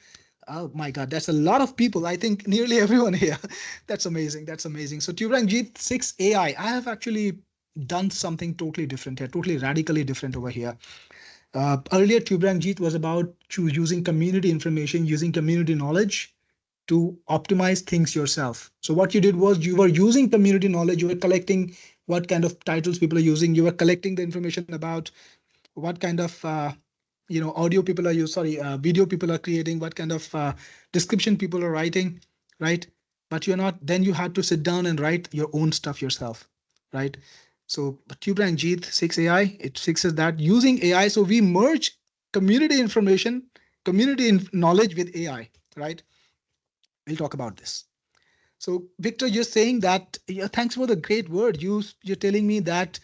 Oh my God, that's a lot of people. I think nearly everyone here. That's amazing. That's amazing. So TUBERANK JEET 6 AI. I have actually done something totally different here, totally radically different over here. Earlier, TUBERANK JEET was about using community information, using community knowledge to optimize things yourself. So what you did was you were using community knowledge. You were collecting what kind of titles people are using. You were collecting the information about what kind of audio people are using, video people are creating, what kind of description people are writing, right? But then you had to sit down and write your own stuff yourself, right? So TUBERANK JEET 6 AI, it fixes that using AI. So we merge community information, community knowledge with AI, right? We'll talk about this. So Victor, you're saying that, thanks for the great word. You're telling me that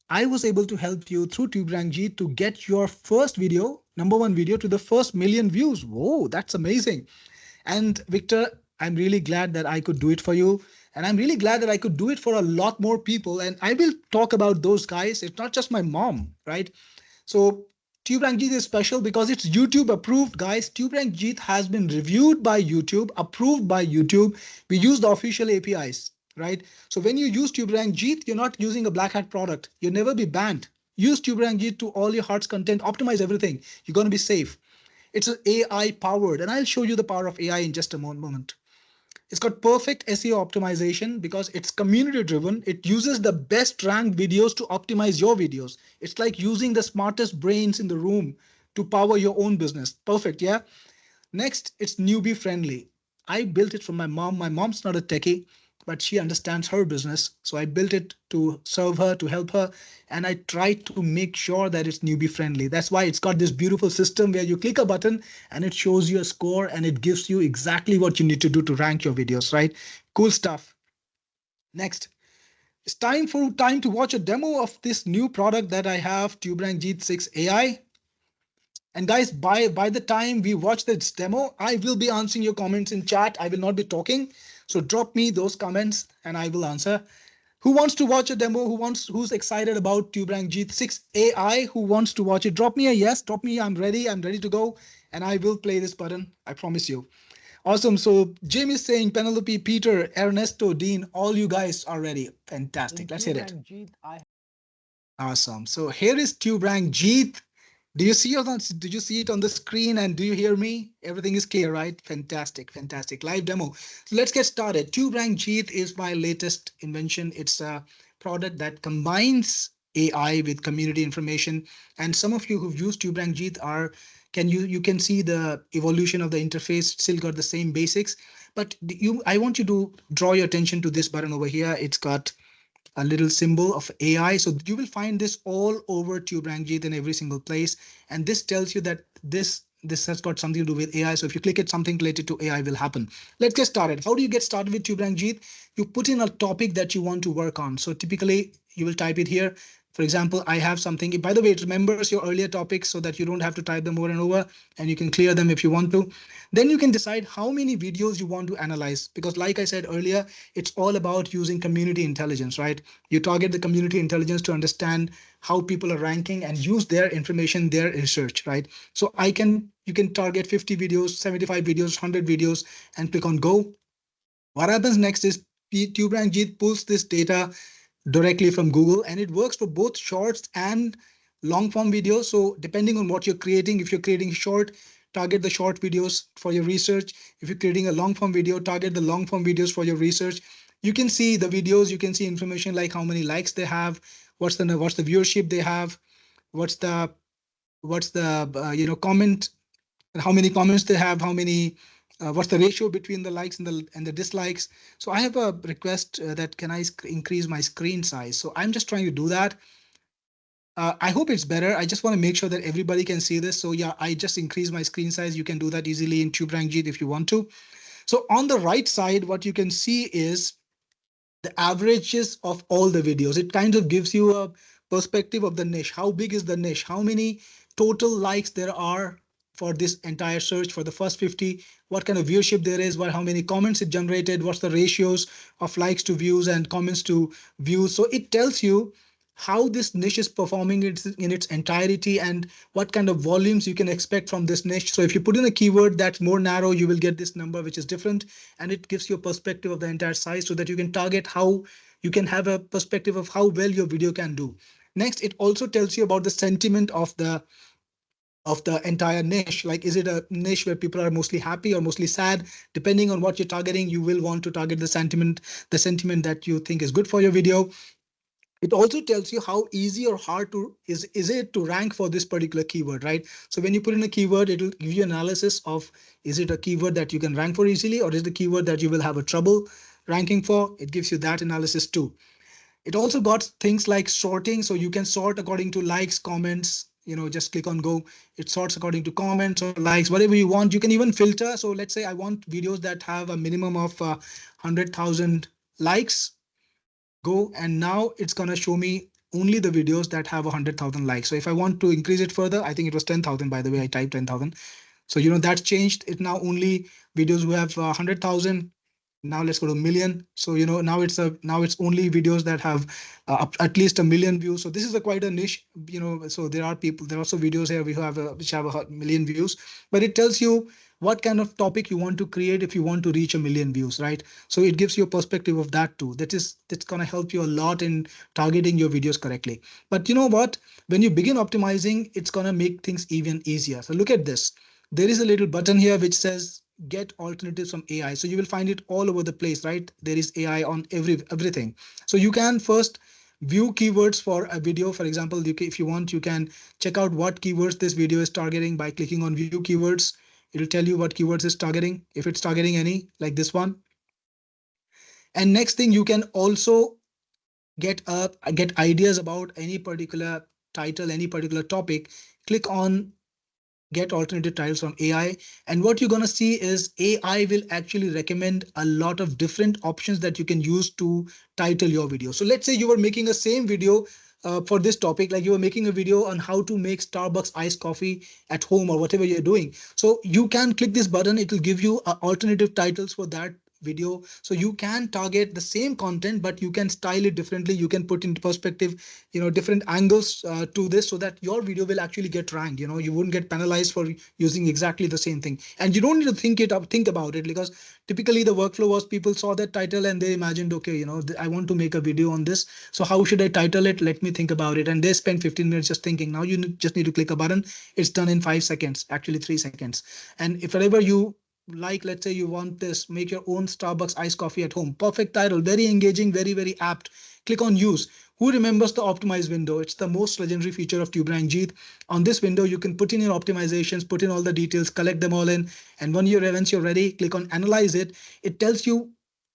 I was able to help you through TUBERANK JEET to get your first video, #1 video, to the first 1,000,000 views. Whoa, that's amazing. And Victor, I'm really glad that I could do it for you. And I'm really glad that I could do it for a lot more people. And I will talk about those guys. It's not just my mom, right? So TUBERANK JEET is special because it's YouTube approved, guys. TUBERANK JEET has been reviewed by YouTube, approved by YouTube. We use the official APIs. Right? So when you use TUBERANK JEET, you're not using a black hat product. You'll never be banned. Use TUBERANK JEET to all your heart's content, optimize everything. You're going to be safe. It's an AI powered, and I'll show you the power of AI in just a moment. It's got perfect SEO optimization because it's community driven. It uses the best ranked videos to optimize your videos. It's like using the smartest brains in the room to power your own business. Perfect, yeah? Next, it's newbie friendly. I built it from my mom. My mom's not a techie, but she understands her business. So I built it to serve her, to help her. And I tried to make sure that it's newbie friendly. That's why it's got this beautiful system where you click a button and it shows you a score and it gives you exactly what you need to do to rank your videos, right? Cool stuff. Next, it's time to watch a demo of this new product that I have, TUBERANK JEET 6 AI. And guys, by the time we watch this demo, I will be answering your comments in chat. I will not be talking. So drop me those comments and I will answer. Who wants to watch a demo? Who's excited about TUBERANK JEET 6 AI? Who wants to watch it? Drop me a yes. Drop me, I'm ready to go. And I will play this button. I promise you. Awesome. So Jim is saying, Penelope, Peter, Ernesto, Dean, all you guys are ready. Fantastic. Let's hit it. Awesome. So here is TUBERANK JEET. Did you see it on the screen and do you hear me? Everything is clear, right? Fantastic, fantastic. Live demo. So let's get started. TUBERANK JEET is my latest invention. It's a product that combines AI with community information. And some of you who've used TUBERANK JEET you can see the evolution of the interface, still got the same basics. But I want you to draw your attention to this button over here. It's got a little symbol of AI. So you will find this all over TUBERANK JEET in every single place. And this tells you that this this has got something to do with AI. So if you click it, something related to AI will happen. Let's get started. How do you get started with TUBERANK JEET? You put in a topic that you want to work on. So typically you will type it here. For example, I have something, by the way, it remembers your earlier topics so that you don't have to type them over and over, and you can clear them if you want to. Then you can decide how many videos you want to analyze, because like I said earlier, it's all about using community intelligence, right? You target the community intelligence to understand how people are ranking and use their information, their research, right? So you can target 50 videos, 75 videos, 100 videos, and click on go. What happens next is TUBERANK JEET pulls this data directly from Google, and it works for both shorts and long form videos. So depending on what you're creating, if you're creating short, target the short videos for your research. If you're creating a long form video, target the long form videos for your research. You can see the videos, you can see information like how many likes they have, what's the viewership they have, what's the comment, how many comments they have, how many what's the ratio between the likes and the dislikes. So I have a request that can I increase my screen size. So I'm just trying to do that. I hope it's better. I just want to make sure that everybody can see this. So yeah, I just increase my screen size. You can do that easily in TUBERANK JEET if you want to. So on the right side, what you can see is the averages of all the videos. It kind of gives you a perspective of the niche. How big is the niche? How many total likes there are for this entire search for the first 50, what kind of viewership there is, how many comments it generated, what's the ratios of likes to views and comments to views. So it tells you how this niche is performing in its entirety and what kind of volumes you can expect from this niche. So if you put in a keyword that's more narrow, you will get this number, which is different. And it gives you a perspective of the entire size so that you can target how you can have a perspective of how well your video can do. Next, it also tells you about the sentiment of the entire niche. Like, is it a niche where people are mostly happy or mostly sad? Depending on what you're targeting, you will want to target the sentiment that you think is good for your video. It also tells you how easy or hard is it to rank for this particular keyword, right? So when you put in a keyword, it will give you analysis of, is it a keyword that you can rank for easily, or is it a keyword that you will have a trouble ranking for? It gives you that analysis too. It also got things like sorting. So you can sort according to likes, comments, just click on go. It sorts according to comments or likes, whatever you want. You can even filter. So let's say I want videos that have a minimum of 100,000 likes. Go, and now it's going to show me only the videos that have 100,000 likes. So if I want to increase it further, I think it was 10,000, by the way, I typed 10,000. So, that's changed. It now only videos who have 100,000. Now let's go to million. So, now it's only videos that have at least 1 million views. So this is quite a niche, so there are also videos here which have 1 million views, but it tells you what kind of topic you want to create if you want to reach 1 million views, right? So it gives you a perspective of that too. That's going to help you a lot in targeting your videos correctly. But you know what? When you begin optimizing, it's going to make things even easier. So look at this. There is a little button here which says get alternatives from AI. So you will find it all over the place, right? There is AI on everything. So you can first view keywords for a video. For example, if you want, you can check out what keywords this video is targeting by clicking on view keywords. It'll tell you what keywords it's targeting, if it's targeting any, like this one. And next thing, you can also get ideas about any particular title, any particular topic. Click on get alternative titles from AI. And what you're going to see is AI will actually recommend a lot of different options that you can use to title your video. So let's say you were making a same video for this topic, like you were making a video on how to make Starbucks iced coffee at home or whatever you're doing. So you can click this button. It will give you alternative titles for that video. So you can target the same content, but you can style it differently. You can put into perspective, different angles to this so that your video will actually get ranked. You wouldn't get penalized for using exactly the same thing. And you don't need to think about it, because typically the workflow was people saw that title and they imagined, okay, I want to make a video on this. So how should I title it? Let me think about it. And they spend 15 minutes just thinking. Now you just need to click a button. It's done in 5 seconds, actually 3 seconds. And if whatever you like, let's say you want this, make your own Starbucks iced coffee at home. Perfect title, very engaging, very, very apt. Click on use. Who remembers the optimize window? It's the most legendary feature of TUBERANK JEET. On this window, you can put in your optimizations, put in all the details, collect them all in. And once you're ready, click on analyze it. It tells you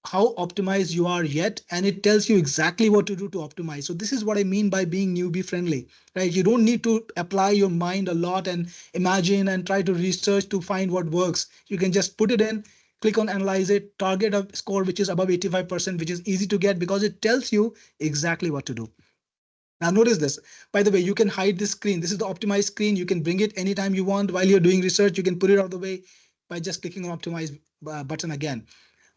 how optimized you are yet, and it tells you exactly what to do to optimize. So this is what I mean by being newbie friendly, right? You don't need to apply your mind a lot and imagine and try to research to find what works. You can just put it in, click on analyze it, target a score which is above 85%, which is easy to get because it tells you exactly what to do. Now notice this, by the way, you can hide this screen. This is the optimized screen. You can bring it anytime you want while you're doing research. You can put it out of the way by just clicking on optimize button again.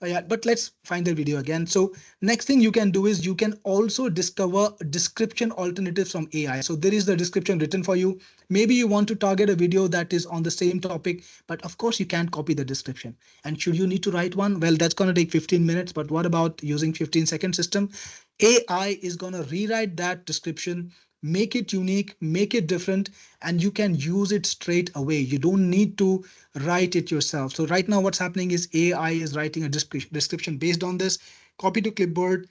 Yeah, but let's find the video again. So next thing you can do is you can also discover description alternatives from AI. So there is the description written for you. Maybe you want to target a video that is on the same topic, but of course you can't copy the description. And should you need to write one? Well, that's going to take 15 minutes. But what about using 15-second system? AI is going to rewrite that description, make it unique, make it different, and you can use it straight away. You don't need to write it yourself. So right now what's happening is AI is writing a description based on this. Copy to clipboard.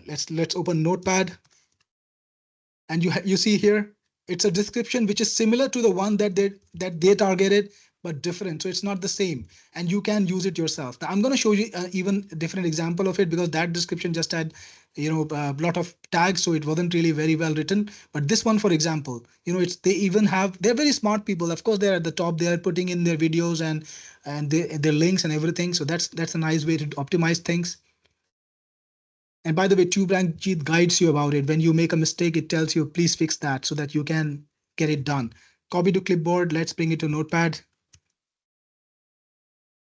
Let's open Notepad. And you see here, it's a description which is similar to the one that they targeted, but different. So it's not the same, and you can use it yourself. Now I'm going to show you even a different example of it, because that description just had a lot of tags, so it wasn't really very well written. But this one, for example, they're very smart people. Of course, they're at the top. They are putting in their videos and their links and everything. So that's a nice way to optimize things. And by the way, TUBERANK JEET guides you about it. When you make a mistake, it tells you, please fix that so that you can get it done. Copy to clipboard. Let's bring it to Notepad.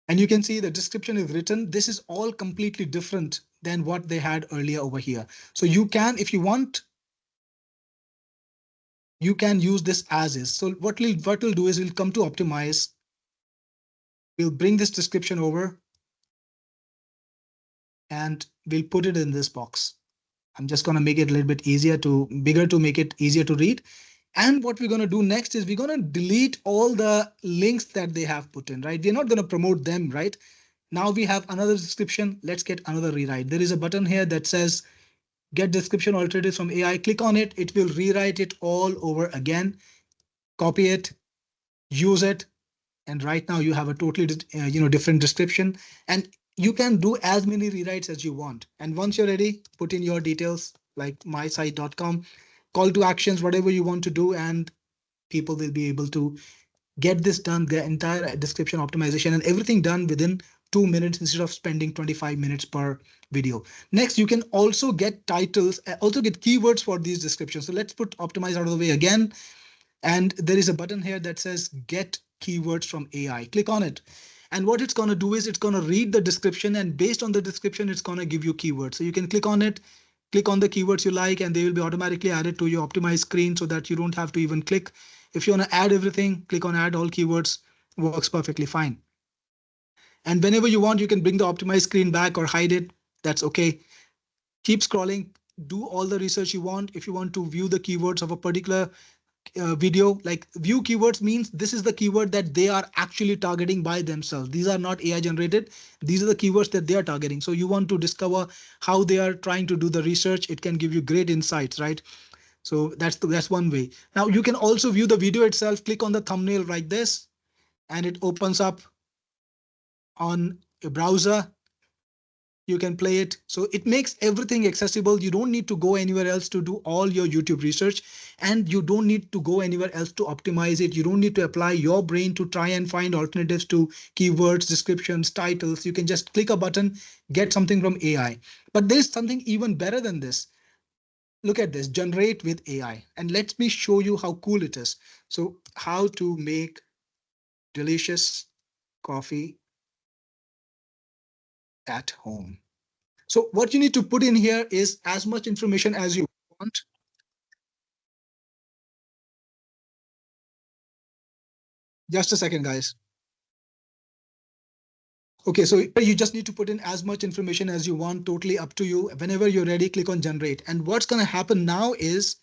And you can see the description is written. This is all completely different than what they had earlier over here. So you can, if you want, you can use this as is. So what we'll do is we'll come to optimize. We'll bring this description over and we'll put it in this box. I'm just going to make it a little bit bigger to make it easier to read. And what we're going to do next is we're going to delete all the links that they have put in, right? We're not going to promote them, right? Now we have another description. Let's get another rewrite. There is a button here that says get description alternatives from AI. Click on it. It will rewrite it all over again. Copy it, use it. And right now you have a totally different description, and you can do as many rewrites as you want. And once you're ready, put in your details like mysite.com, call to actions, whatever you want to do, and people will be able to get this done, the entire description optimization and everything done within 2 minutes instead of spending 25 minutes per video. Next, you can also get titles, also get keywords for these descriptions. So let's put optimize out of the way again. And there is a button here that says get keywords from AI. Click on it. And what it's going to do is it's going to read the description, and based on the description, it's going to give you keywords. So you can click on it, click on the keywords you like, and they will be automatically added to your optimized screen so that you don't have to even click. If you want to add everything, click on add all keywords, works perfectly fine. And whenever you want, you can bring the optimized screen back or hide it. That's okay. Keep scrolling, do all the research you want. If you want to view the keywords of a particular video, like view keywords means this is the keyword that they are actually targeting by themselves. These are not AI generated. These are the keywords that they are targeting. So you want to discover how they are trying to do the research. It can give you great insights, right? So that's one way. Now you can also view the video itself. Click on the thumbnail like this, and it opens up on a browser. You can play it. So it makes everything accessible. You don't need to go anywhere else to do all your YouTube research, and you don't need to go anywhere else to optimize it. You don't need to apply your brain to try and find alternatives to keywords, descriptions, titles. You can just click a button, get something from AI. But there's something even better than this. Look at this, generate with AI. And let me show you how cool it is. So how to make delicious coffee at home. So what you need to put in here is as much information as you want. Just a second, guys. Okay, so you just need to put in as much information as you want, totally up to you. Whenever you're ready, click on generate. And what's going to happen now is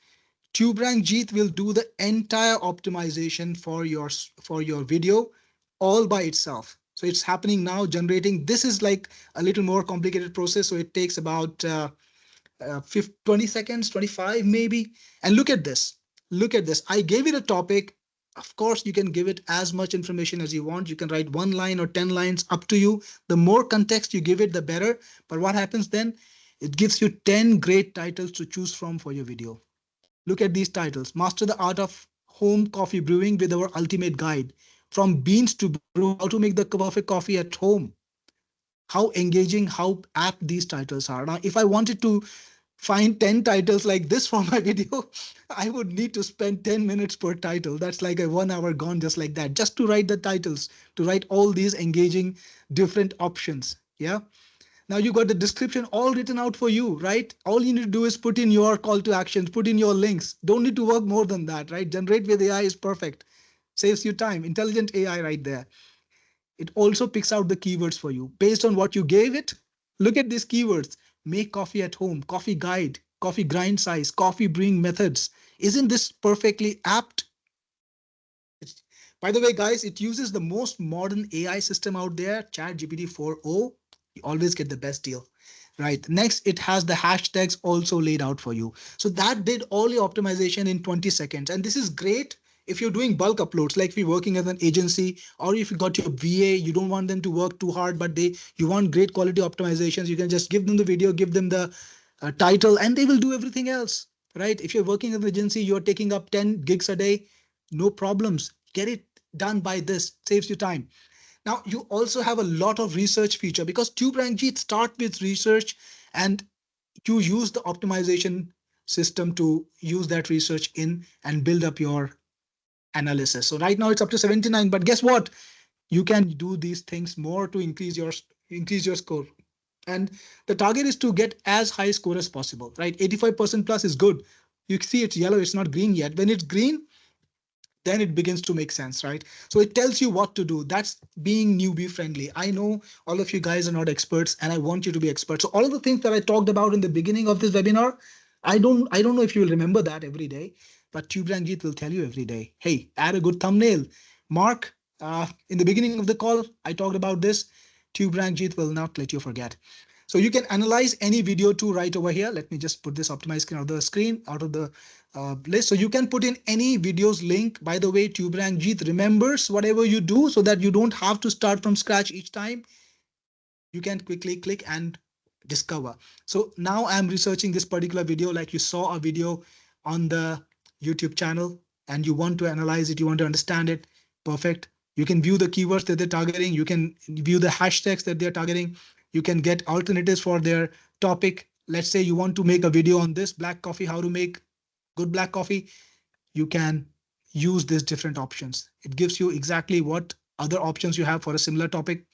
TUBERANK JEET will do the entire optimization for your video all by itself. So it's happening now, generating. This is like a little more complicated process. So it takes about 20 seconds, 25 maybe. And look at this. Look at this. I gave it a topic. Of course, you can give it as much information as you want. You can write 1 line or 10 lines, up to you. The more context you give it, the better. But what happens then? It gives you 10 great titles to choose from for your video. Look at these titles. Master the art of home coffee brewing with our ultimate guide. From beans to brew, how to make the perfect coffee at home. How engaging, how apt these titles are. Now, if I wanted to find 10 titles like this for my video, I would need to spend 10 minutes per title. That's like a 1 hour gone just like that, just to write the titles, to write all these engaging different options. Yeah. Now you got the description all written out for you, right? All you need to do is put in your call to actions, put in your links. Don't need to work more than that, right? Generate with AI is perfect. Saves you time. Intelligent AI right there. It also picks out the keywords for you based on what you gave it. Look at these keywords. Make coffee at home, coffee guide, coffee grind size, coffee brewing methods. Isn't this perfectly apt? By the way, guys, it uses the most modern AI system out there, ChatGPT 4o. You always get the best deal, right? Next, it has the hashtags also laid out for you. So that did all your optimization in 20 seconds. And this is great if you're doing bulk uploads, like if you're working as an agency, or if you got your VA, you don't want them to work too hard, but you want great quality optimizations. You can just give them the video, give them the title, and they will do everything else, right? If you're working as an agency, you're taking up 10 gigs a day, no problems. Get it done by this, saves you time. Now, you also have a lot of research feature because TUBERANK JEET start with research, and you use the optimization system to use that research in and build up your analysis. So right now it's up to 79, but guess what? You can do these things more to increase your score. And the target is to get as high score as possible, right? 85% plus is good. You see it's yellow, it's not green yet. When it's green, then it begins to make sense, right? So it tells you what to do. That's being newbie friendly. I know all of you guys are not experts, and I want you to be experts. So all of the things that I talked about in the beginning of this webinar, I don't know if you will remember that every day, but TUBERANK JEET will tell you every day, hey, add a good thumbnail. Mark, in the beginning of the call, I talked about this. TUBERANK JEET will not let you forget. So you can analyze any video too right over here. Let me just put this optimized screen out of the list. So you can put in any videos link. By the way, TUBERANK JEET remembers whatever you do so that you don't have to start from scratch each time. You can quickly click and discover. So now I'm researching this particular video, like you saw a video on the YouTube channel and you want to analyze it, you want to understand it. Perfect. You can view the keywords that they're targeting. You can view the hashtags that they're targeting. You can get alternatives for their topic. Let's say you want to make a video on this black coffee, how to make good black coffee. You can use these different options. It gives you exactly what other options you have for a similar topic.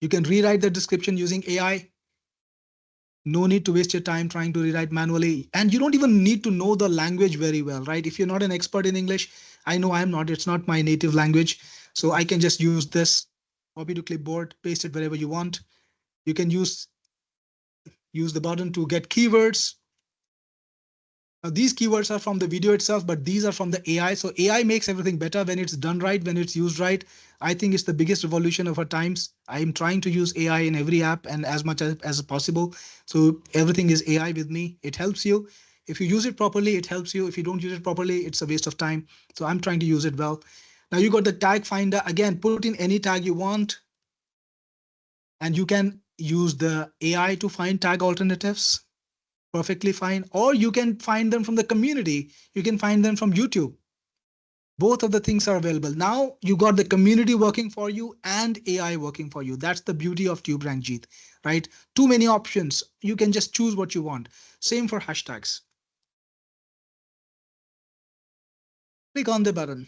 You can rewrite the description using AI. No need to waste your time trying to rewrite manually. And you don't even need to know the language very well, right? If you're not an expert in English, I know I'm not, it's not my native language. So I can just use this, copy to clipboard, paste it wherever you want. You can use the button to get keywords. Now, these keywords are from the video itself, but these are from the AI. So AI makes everything better when it's done right, when it's used right. I think it's the biggest revolution of our times. I'm trying to use AI in every app and as much as possible. So everything is AI with me. It helps you. If you use it properly, it helps you. If you don't use it properly, it's a waste of time. So I'm trying to use it well. Now you got the tag finder. Again, put in any tag you want. And you can use the AI to find tag alternatives. Perfectly fine. Or you can find them from the community. You can find them from YouTube. Both of the things are available. Now you got the community working for you and AI working for you. That's the beauty of TUBERANK JEET, right? Too many options. You can just choose what you want. Same for hashtags. Click on the button.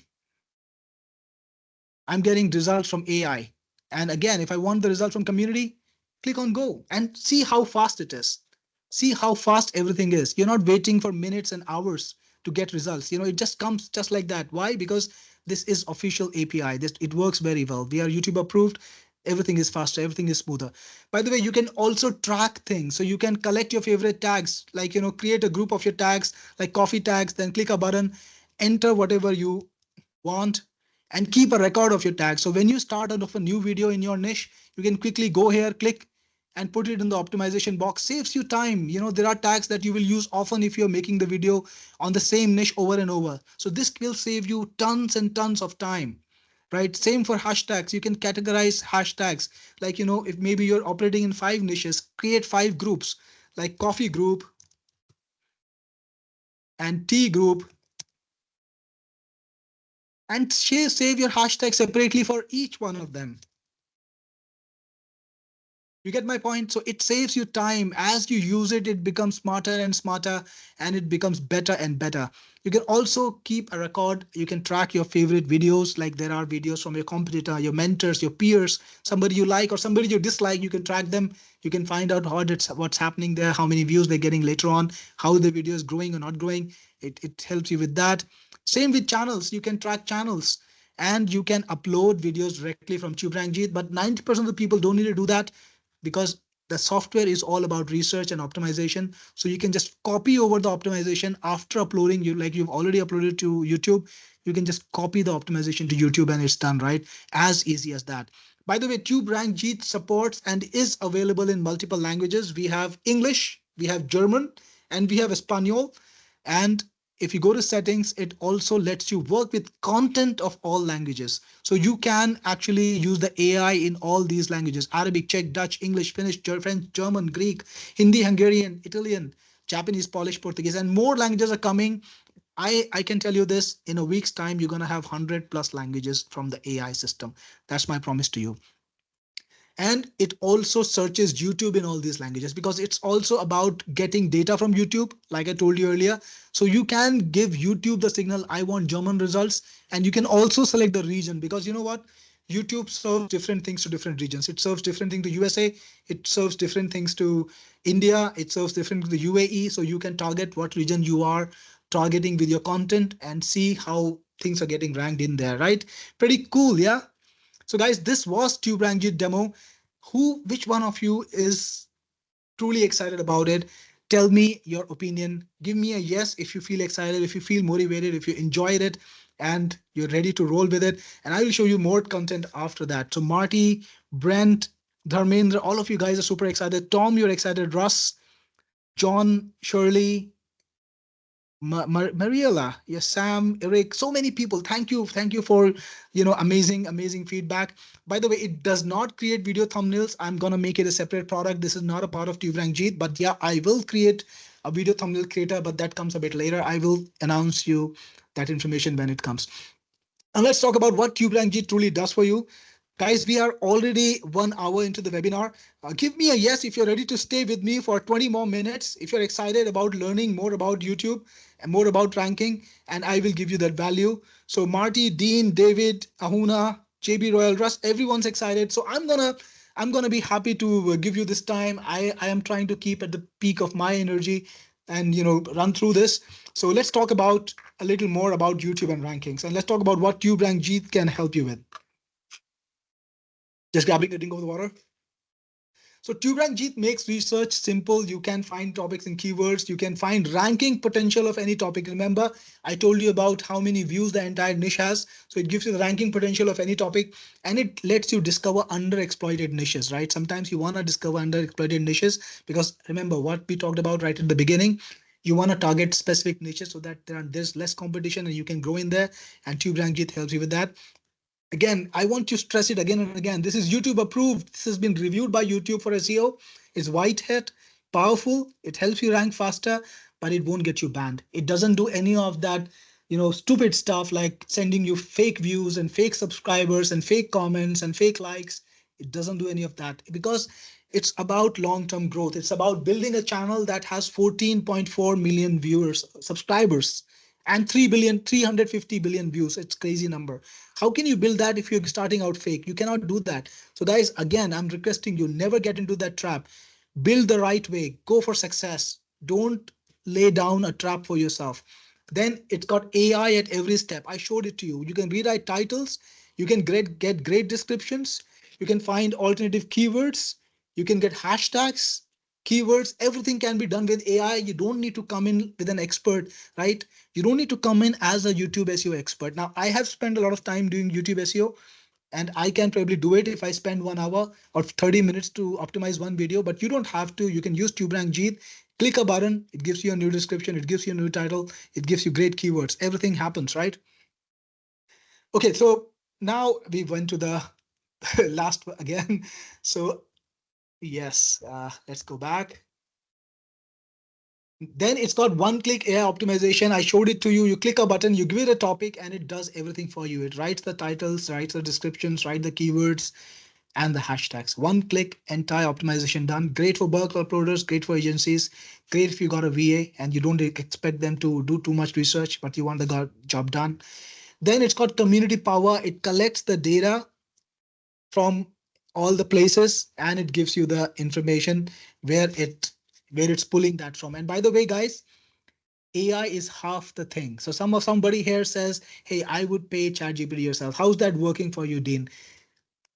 I'm getting results from AI. And again, if I want the result from community, click on go and see how fast it is. See how fast everything is. You're not waiting for minutes and hours to get results. You know, it just comes just like that. Why? Because this is official API. It works very well. We are YouTube approved. Everything is faster. Everything is smoother. By the way, you can also track things. So you can collect your favorite tags, like, you know, create a group of your tags, like coffee tags, then click a button, enter whatever you want, and keep a record of your tags. So when you start out of a new video in your niche, you can quickly go here, click, and put it in the optimization box. Saves you time. You know, there are tags that you will use often if you're making the video on the same niche over and over. So this will save you tons and tons of time, right? Same for hashtags. You can categorize hashtags. Like, you know, if maybe you're operating in 5 niches, create 5 groups, like coffee group and tea group, and save your hashtag separately for each one of them. You get my point? So it saves you time. As you use it, it becomes smarter and smarter, and it becomes better and better. You can also keep a record. You can track your favorite videos. Like there are videos from your competitor, your mentors, your peers, somebody you like or somebody you dislike. You can track them. You can find out what's happening there, how many views they're getting later on, how the video is growing or not growing. It helps you with that. Same with channels. You can track channels, and you can upload videos directly from TUBERANK JEET. But 90% of the people don't need to do that, because the software is all about research and optimization. So you can just copy over the optimization after uploading. Like you've already uploaded to YouTube, you can just copy the optimization to YouTube and it's done, right? As easy as that. By the way, TUBERANK JEET supports and is available in multiple languages. We have English, we have German, and we have Espanol. And if you go to settings, it also lets you work with content of all languages. So you can actually use the AI in all these languages: Arabic, Czech, Dutch, English, Finnish, French, German, Greek, Hindi, Hungarian, Italian, Japanese, Polish, Portuguese, and more languages are coming. I can tell you this, in a week's time, you're going to have 100+ languages from the AI system. That's my promise to you. And it also searches YouTube in all these languages, because it's also about getting data from YouTube, like I told you earlier. So you can give YouTube the signal, I want German results, and you can also select the region, because you know what? YouTube serves different things to different regions. It serves different things to USA. It serves different things to India. It serves different to the UAE. So you can target what region you are targeting with your content and see how things are getting ranked in there, right? Pretty cool, yeah? So guys, this was TUBERANK JEET demo. Which one of you is truly excited about it? Tell me your opinion. Give me a yes if you feel excited, if you feel motivated, if you enjoyed it and you're ready to roll with it. And I will show you more content after that. So Marty, Brent, Dharmendra, all of you guys are super excited. Tom, you're excited. Russ, John, Shirley, Mariela, yes, Sam, Eric, so many people. Thank you for amazing feedback. By the way, it does not create video thumbnails. I'm gonna make it a separate product. This is not a part of TUBERANK JEET, but yeah, I will create a video thumbnail creator, but that comes a bit later. I will announce you that information when it comes. And let's talk about what TUBERANK JEET truly does for you. Guys, we are already 1 hour into the webinar. Give me a yes if you're ready to stay with me for 20 more minutes. If you're excited about learning more about YouTube and more about ranking, and I will give you that value. So Marty, Dean, David, Ahuna, JB Royal, Russ, everyone's excited. So I'm gonna be happy to give you this time. I am trying to keep at the peak of my energy and run through this. So let's talk about a little more about YouTube and rankings, and let's talk about what TUBERANK JEET can help you with. Just grabbing a drink of the water. So TUBERANK JEET makes research simple. You can find topics and keywords. You can find ranking potential of any topic. Remember, I told you about how many views the entire niche has. So it gives you the ranking potential of any topic, and it lets you discover underexploited niches, right? Sometimes you want to discover underexploited niches, because remember what we talked about right at the beginning. You want to target specific niches so that there's less competition and you can grow in there. And TUBERANK JEET helps you with that. Again, I want to stress it again and again. This is YouTube approved. This has been reviewed by YouTube for SEO. It's white hat, powerful. It helps you rank faster, but it won't get you banned. It doesn't do any of that, stupid stuff like sending you fake views and fake subscribers and fake comments and fake likes. It doesn't do any of that, because it's about long-term growth. It's about building a channel that has 14.4 million viewers, subscribers, and 350 billion views. It's crazy number. How can you build that if you're starting out fake? You cannot do that. So guys, again, I'm requesting you, never get into that trap. Build the right way. Go for success. Don't lay down a trap for yourself. Then it's got AI at every step. I showed it to you. You can rewrite titles. You can get great descriptions. You can find alternative keywords. You can get hashtags, keywords. Everything can be done with AI. You don't need to come in with an expert, right? You don't need to come in as a YouTube SEO expert. Now, I have spent a lot of time doing YouTube SEO, And I can probably do it if I spend 1 hour or 30 minutes to optimize one video, but you don't have to. You can use TUBERANK JEET, click a button, it gives you a new description, it gives you a new title, it gives you great keywords. Everything happens, right? Okay, so now we went to the last one again. So yes, let's go back. Then it's got one-click AI optimization. I showed it to you. You click a button, you give it a topic, and it does everything for you. It writes the titles, writes the descriptions, writes the keywords, and the hashtags. One click, entire optimization done. Great for bulk uploaders, great for agencies, great if you got a VA and you don't expect them to do too much research, but you want the job done. Then it's got community power. It collects the data from all the places and it gives you the information where it's pulling that from. And by the way, guys, AI is half the thing. So somebody here says, hey, I would pay ChatGPT yourself. How's that working for you, Dean?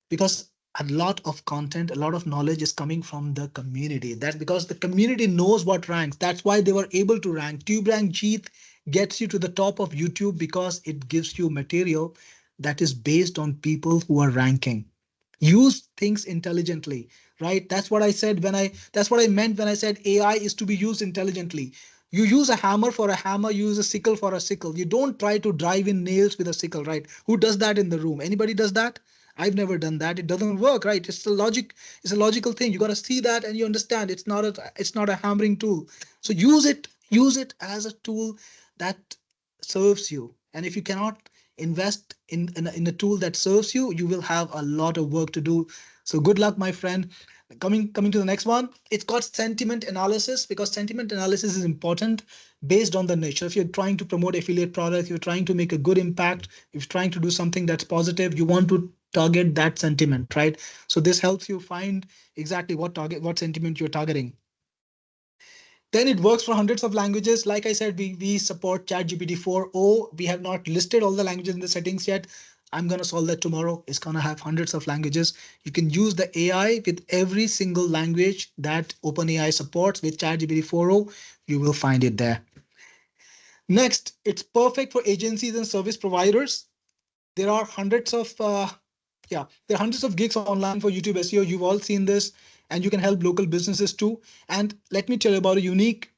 Because a lot of content, a lot of knowledge is coming from the community. That's because the community knows what ranks. That's why they were able to rank. TUBERANK JEET gets you to the top of YouTube because it gives you material that is based on people who are ranking. Use things intelligently, right? That's what I said that's what I meant when I said AI is to be used intelligently. You use a hammer for a hammer, you use a sickle for a sickle. You don't try to drive in nails with a sickle, right? Who does that in the room? Anybody does that? I've never done that. It doesn't work, right? It's a logical thing. You got to see that and you understand it's not a hammering tool. So use it as a tool that serves you. And if you cannot invest in a tool that serves you, you will have a lot of work to do. So good luck, my friend. Coming to the next one, it's got sentiment analysis because sentiment analysis is important based on the nature. If you're trying to promote affiliate products, you're trying to make a good impact, if you're trying to do something that's positive, you want to target that sentiment, right? So this helps you find exactly what sentiment you're targeting. Then it works for hundreds of languages. Like I said, we support ChatGPT 4.0. We have not listed all the languages in the settings yet. I'm going to solve that tomorrow. It's going to have hundreds of languages. You can use the AI with every single language that OpenAI supports with ChatGPT 4.0. You will find it there. Next, it's perfect for agencies and service providers. There are hundreds of gigs online for YouTube SEO. You've all seen this, and you can help local businesses too. And let me tell you about a unique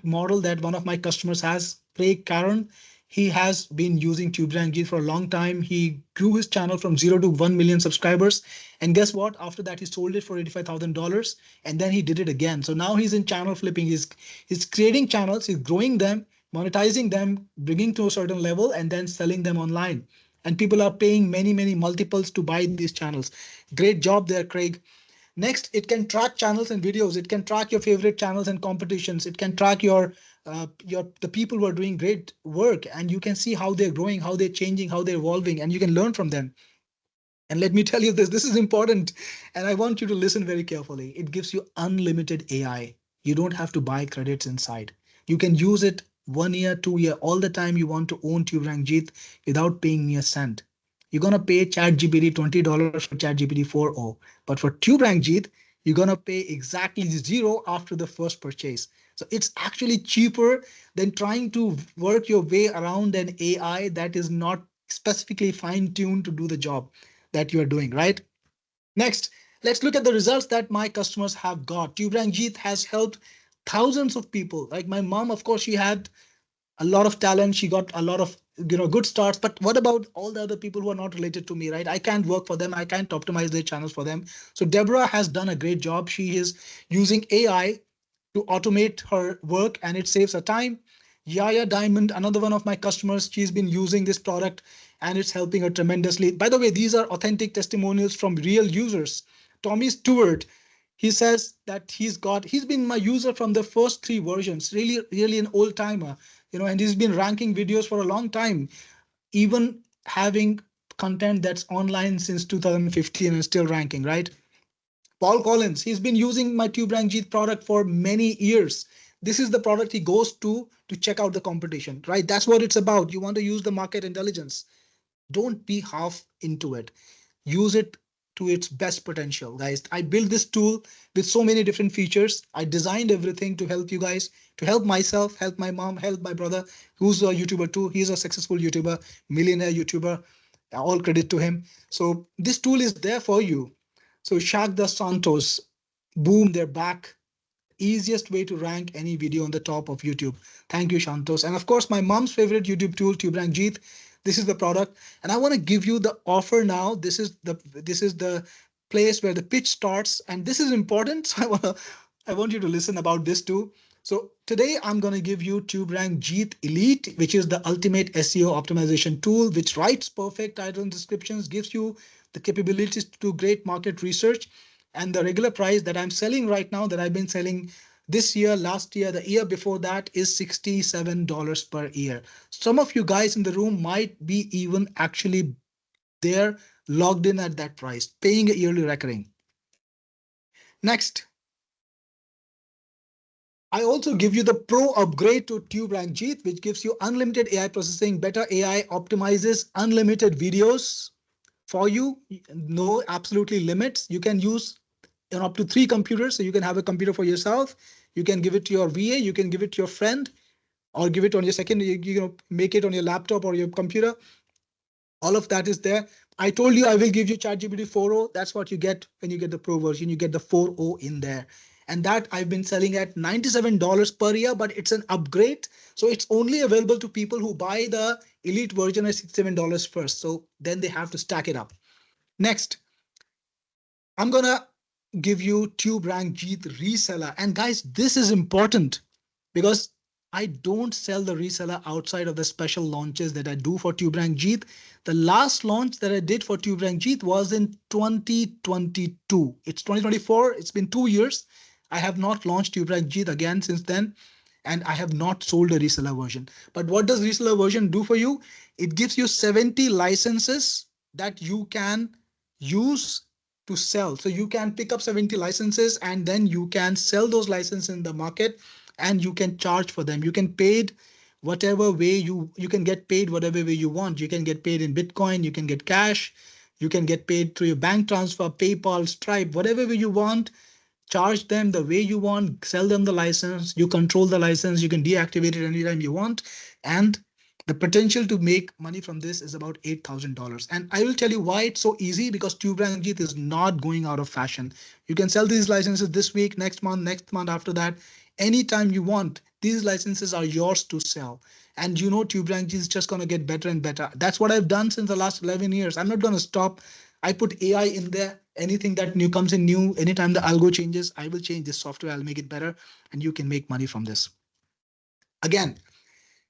model that one of my customers has, Craig Caron. He has been using TUBERANK JEET for a long time. He grew his channel from 0 to 1 million subscribers. And guess what? After that, he sold it for $85,000. And then he did it again. So now he's in channel flipping. He's creating channels, he's growing them, monetizing them, bringing to a certain level, and then selling them online. And people are paying many multiples to buy these channels. Great job there, Craig. Next, it can track channels and videos. It can track your favorite channels and competitions. It can track the people who are doing great work, and you can see how they're growing, how they're changing, how they're evolving, and you can learn from them. And let me tell you this is important, and I want you to listen very carefully. It gives you unlimited AI. You don't have to buy credits inside. You can use it 1 year, 2 year, all the time you want to own TUBERANK JEET without paying me a cent. You're going to pay ChatGPT $20 for ChatGPT 4.0. But for TUBERANK JEET, you're going to pay exactly $0 after the first purchase. So it's actually cheaper than trying to work your way around an AI that is not specifically fine-tuned to do the job that you're doing, right? Next, let's look at the results that my customers have got. TUBERANK JEET has helped thousands of people. Like my mom, of course, she had a lot of talent. She got a lot of good starts. But what about all the other people who are not related to me, right? I can't work for them. I can't optimize their channels for them. So Deborah has done a great job. She is using AI to automate her work, and it saves her time. Yaya Diamond, another one of my customers, she's been using this product and it's helping her tremendously. By the way, these are authentic testimonials from real users. Tommy Stewart, he says that he's been my user from the first 3 versions, really an old timer, and he's been ranking videos for a long time, even having content that's online since 2015 and still ranking, right? Paul Collins, he's been using my TUBERANK JEET product for many years. This is the product he goes to check out the competition, right? That's what it's about. You want to use the market intelligence. Don't be half into it. Use it to its best potential, guys. I built this tool with so many different features. I designed everything to help you guys, to help myself, help my mom, help my brother, who's a YouTuber too. He's a successful YouTuber, millionaire YouTuber. All credit to him. So this tool is there for you. So Shaq the Santos, boom, they're back. Easiest way to rank any video on the top of YouTube. Thank you, Shantos. And of course, my mom's favorite YouTube tool, TUBERANK JEET. This is the product, and I want to give you the offer now. This is the place where the pitch starts, and this is important. So I want you to listen about this too. So today I'm going to give you TUBERANK JEET Elite, which is the ultimate SEO optimization tool, which writes perfect title and descriptions, gives you the capabilities to do great market research. And the regular price that I'm selling right now, that I've been selling this year, last year, the year before that, is $67 per year. Some of you guys in the room might be even actually there, logged in at that price, paying a yearly recurring. Next, I also give you the pro upgrade to TUBERANK JEET, which gives you unlimited AI processing. Better AI optimizes unlimited videos for you. No absolutely limits. You can use up to 3 computers. So you can have a computer for yourself. You can give it to your VA. You can give it to your friend, or give it on your second, make it on your laptop or your computer. All of that is there. I told you I will give you ChatGPT 4.0. That's what you get when you get the pro version. You get the 4.0 in there. And that I've been selling at $97 per year, but it's an upgrade. So it's only available to people who buy the elite version at $67 first. So then they have to stack it up. Next, I'm going to give you TUBERANK JEET reseller. And guys, this is important because I don't sell the reseller outside of the special launches that I do for TUBERANK JEET. The last launch that I did for TUBERANK JEET was in 2022. It's 2024. It's been 2 years. I have not launched TUBERANK JEET again since then, and I have not sold a reseller version. But what does reseller version do for you? It gives you 70 licenses that you can use to sell. So you can pick up 70 licenses and then you can sell those licenses in the market, and you can charge for them. You can paid whatever way you can get paid whatever way you want. You can get paid in Bitcoin, you can get cash, you can get paid through your bank transfer, PayPal, Stripe, whatever way you want. Charge them the way you want, sell them the license, you control the license, you can deactivate it anytime you want. And the potential to make money from this is about $8,000. And I will tell you why it's so easy, because TUBERANK JEET is not going out of fashion. You can sell these licenses this week, next month after that, anytime you want. These licenses are yours to sell. And you know, TUBERANK JEET is just going to get better and better. That's what I've done since the last 11 years. I'm not going to stop. I put AI in there. Anything that new comes in new, anytime the algo changes, I will change this software. I'll make it better, and you can make money from this. Again,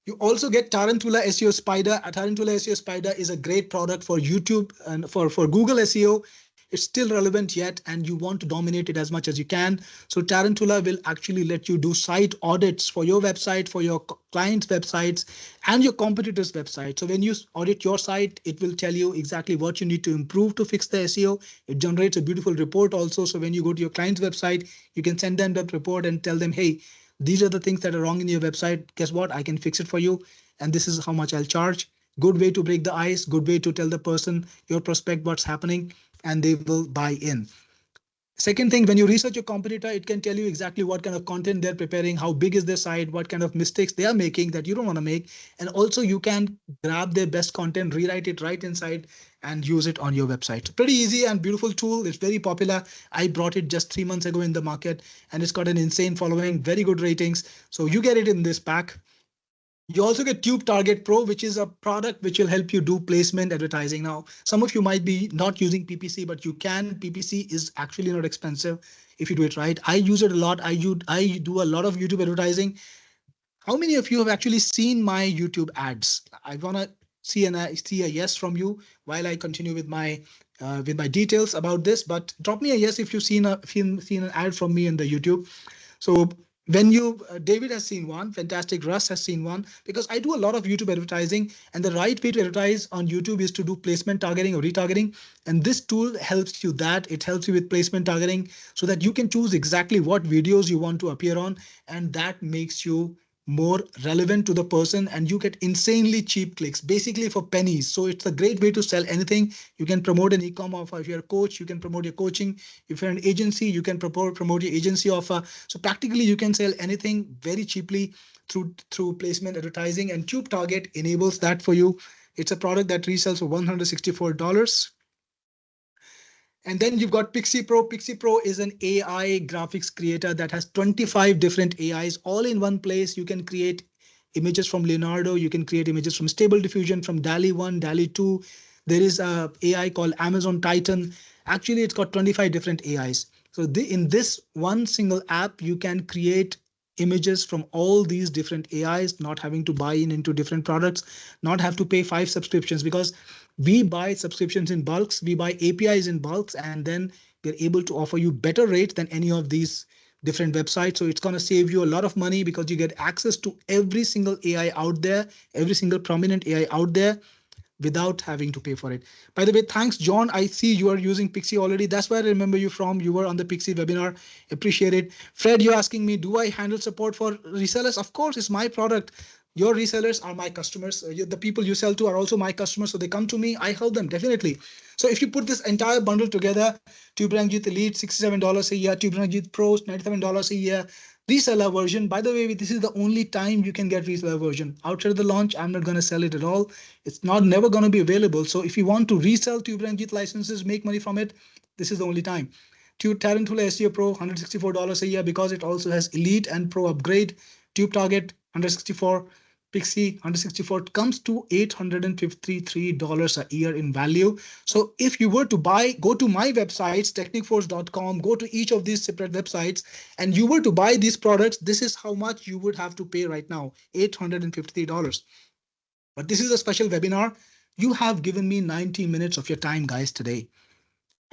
you also get Tarantula SEO Spider. Tarantula SEO Spider is a great product for YouTube and for Google SEO. It's still relevant yet, and you want to dominate it as much as you can. So Tarantula will actually let you do site audits for your website, for your clients' websites, and your competitors' websites. So when you audit your site, it will tell you exactly what you need to improve to fix the SEO. It generates a beautiful report also. So when you go to your client's website, you can send them that report and tell them, hey, these are the things that are wrong in your website. Guess what? I can fix it for you. And this is how much I'll charge. Good way to break the ice. Good way to tell the person, your prospect, what's happening, and they will buy in. Second thing, when you research your competitor, it can tell you exactly what kind of content they're preparing, how big is their site, what kind of mistakes they are making that you don't want to make. And also you can grab their best content, rewrite it right inside, and use it on your website. So pretty easy and beautiful tool. It's very popular. I brought it just 3 months ago in the market, and it's got an insane following, very good ratings. So you get it in this pack. You also get TubeTarget Pro, which is a product which will help you do placement advertising. Now, some of you might be not using PPC, but you can. PPC is actually not expensive if you do it right. I use it a lot. I do a lot of YouTube advertising. How many of you have actually seen my YouTube ads? I want to see a yes from you while I continue with my details about this. But drop me a yes if you've seen an ad from me in the YouTube. So when David has seen one, fantastic. Russ has seen one, because I do a lot of YouTube advertising, and the right way to advertise on YouTube is to do placement targeting or retargeting. And this tool helps you that. It helps you with placement targeting so that you can choose exactly what videos you want to appear on. And that makes you more relevant to the person, and you get insanely cheap clicks, basically for pennies. So it's a great way to sell anything. You can promote an e-com offer. If you're a coach, you can promote your coaching. If you're an agency, you can promote your agency offer. So practically you can sell anything very cheaply through placement advertising, and TubeTarget enables that for you. It's a product that resells for $164. And then you've got Pixie Pro. Pixie Pro is an AI graphics creator that has 25 different AIs all in one place. You can create images from Leonardo. You can create images from Stable Diffusion, from DALL-E 1, DALL-E 2. There is a AI called Amazon Titan. Actually, it's got 25 different AIs. So in this one single app, you can create images from all these different AIs, not having to buy into different products, not have to pay 5 subscriptions, because we buy subscriptions in bulks, we buy APIs in bulks, and then we're able to offer you better rates than any of these different websites. So it's going to save you a lot of money because you get access to every single AI out there, every single prominent AI out there, without having to pay for it. By the way, thanks, John. I see you are using Pixie already. That's where I remember you from. You were on the Pixie webinar. Appreciate it. Fred, you're asking me, do I handle support for resellers? Of course, it's my product. Your resellers are my customers. The people you sell to are also my customers. So they come to me, I help them, definitely. So if you put this entire bundle together, TUBERANK JEET Elite, $67 a year, TUBERANK JEET Pro, $97 a year, reseller version. By the way, this is the only time you can get reseller version. Outside of the launch, I'm not going to sell it at all. It's never going to be available. So if you want to resell TUBERANK JEET licenses, make money from it, this is the only time. Tarantula SEO Pro, $164 a year, because it also has Elite and Pro upgrade. Tube Target, $164. Pixie, $164, comes to $853 a year in value. So if you were to buy, go to my websites, technicforce.com, go to each of these separate websites, and you were to buy these products, this is how much you would have to pay right now, $853. But this is a special webinar. You have given me 90 minutes of your time, guys, today.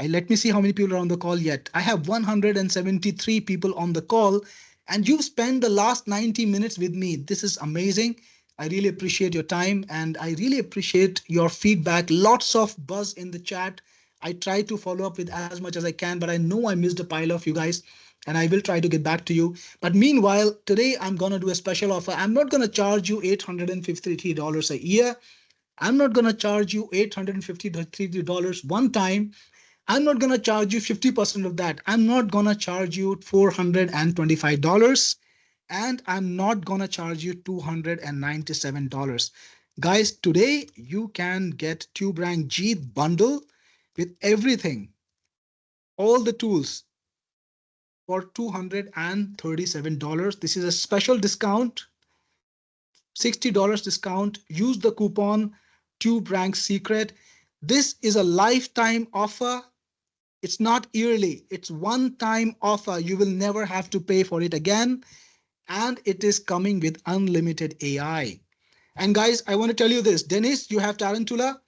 Let me see how many people are on the call yet. I have 173 people on the call, and you've spent the last 90 minutes with me. This is amazing. I really appreciate your time, and I really appreciate your feedback. Lots of buzz in the chat. I try to follow up with as much as I can, but I know I missed a pile of you guys, and I will try to get back to you. But meanwhile, today I'm going to do a special offer. I'm not going to charge you $853 a year. I'm not going to charge you $853 one time. I'm not going to charge you 50% of that. I'm not going to charge you $425. And I'm not going to charge you $297. Guys, today you can get TUBERANK JEET bundle with everything, all the tools, for $237. This is a special discount, $60 discount. Use the coupon TUBERANK Secret. This is a lifetime offer. It's not yearly, it's one-time offer. You will never have to pay for it again. And it is coming with unlimited AI. And guys, I want to tell you this. Dennis, you have Tarantula.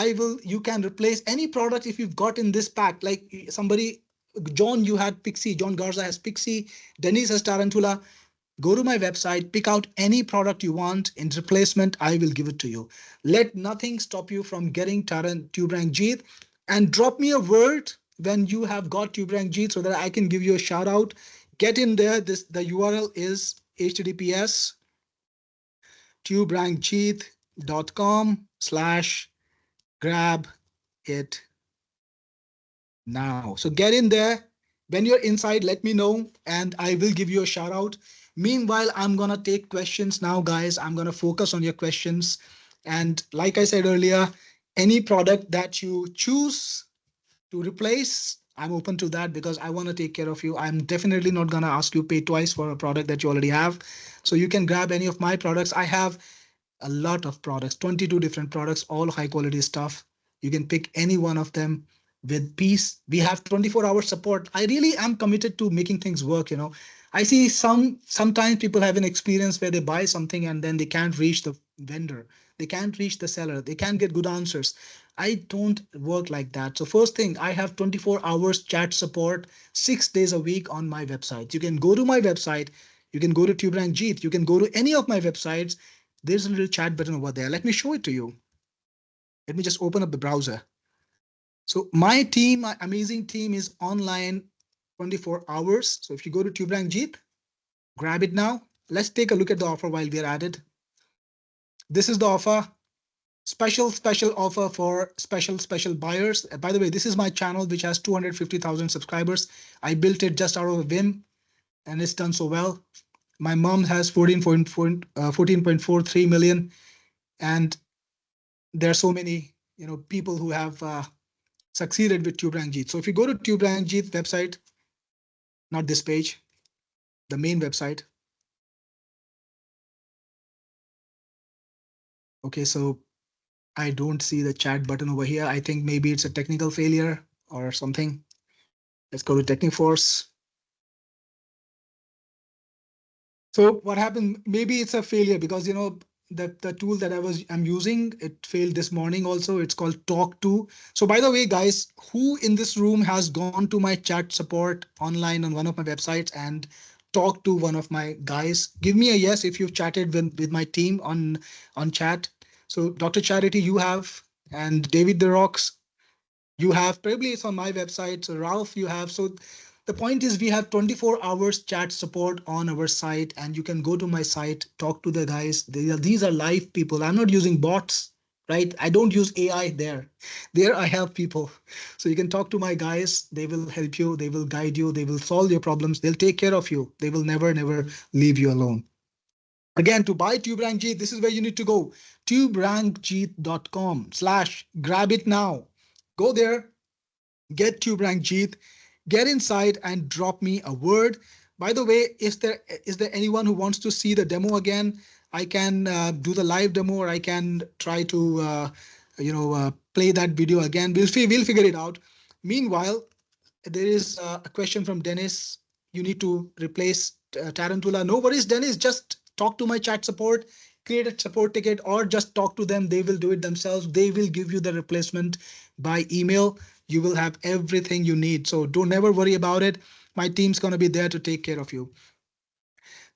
You can replace any product if you've got in this pack. Like somebody, John, you had Pixie. John Garza has Pixie. Dennis has Tarantula. Go to my website, pick out any product you want. In replacement, I will give it to you. Let nothing stop you from getting TUBERANK JEET. And drop me a word when you have got TUBERANK JEET so that I can give you a shout out. Get in there. The URL is https://grab it now. So get in there. When you're inside, let me know and I will give you a shout out. Meanwhile, I'm going to take questions now, guys. I'm going to focus on your questions. And like I said earlier, any product that you choose to replace, I'm open to that because I want to take care of you. I'm definitely not going to ask you pay twice for a product that you already have. So you can grab any of my products. I have a lot of products, 22 different products, all high quality stuff. You can pick any one of them with peace. We have 24-hour support. I really am committed to making things work. You know, I see sometimes people have an experience where they buy something and then they can't reach the vendor. They can't reach the seller. They can't get good answers. I don't work like that. So first thing, I have 24 hours chat support 6 days a week on my website. You can go to my website. You can go to TUBERANK JEET. You can go to any of my websites. There's a little chat button over there. Let me show it to you. Let me just open up the browser. So my team, my amazing team, is online 24 hours. So if you go to TUBERANK JEET, grab it now. Let's take a look at the offer while we're at it. This is the offer. Special offer for special buyers. By the way, this is my channel, which has 250,000 subscribers. I built it just out of a whim, and it's done so well. My mom has 14.43 million, and there are so many, people who have succeeded with TUBERANK JEET. So if you go to TUBERANK JEET website, not this page, the main website. Okay, so I don't see the chat button over here. I think maybe it's a technical failure or something. Let's go to Techniforce. So what happened? Maybe it's a failure because, the tool that I'm using, it failed this morning also. It's called Talk To. So by the way, guys, who in this room has gone to my chat support online on one of my websites and talked to one of my guys? Give me a yes if you've chatted with my team on chat. So Dr. Charity, you have, and David the Rocks, you have. Probably it's on my website. So Ralph, you have. So the point is we have 24 hours chat support on our site, and you can go to my site, talk to the guys. These are live people. I'm not using bots, right? I don't use AI there. There I have people. So you can talk to my guys. They will help you. They will guide you. They will solve your problems. They'll take care of you. They will never leave you alone. Again, to buy TUBERANK JEET, this is where you need to go. tuberankjeet.com/grab it now. Go there, get TUBERANK JEET, get inside and drop me a word. By the way, is there anyone who wants to see the demo again? I can do the live demo, or I can try to play that video again. We'll figure it out. Meanwhile, there is a question from Dennis. You need to replace Tarantula. No worries, Dennis. Just talk to my chat support, create a support ticket, or just talk to them. They will do it themselves. They will give you the replacement by email. You will have everything you need. So don't never worry about it. My team's going to be there to take care of you.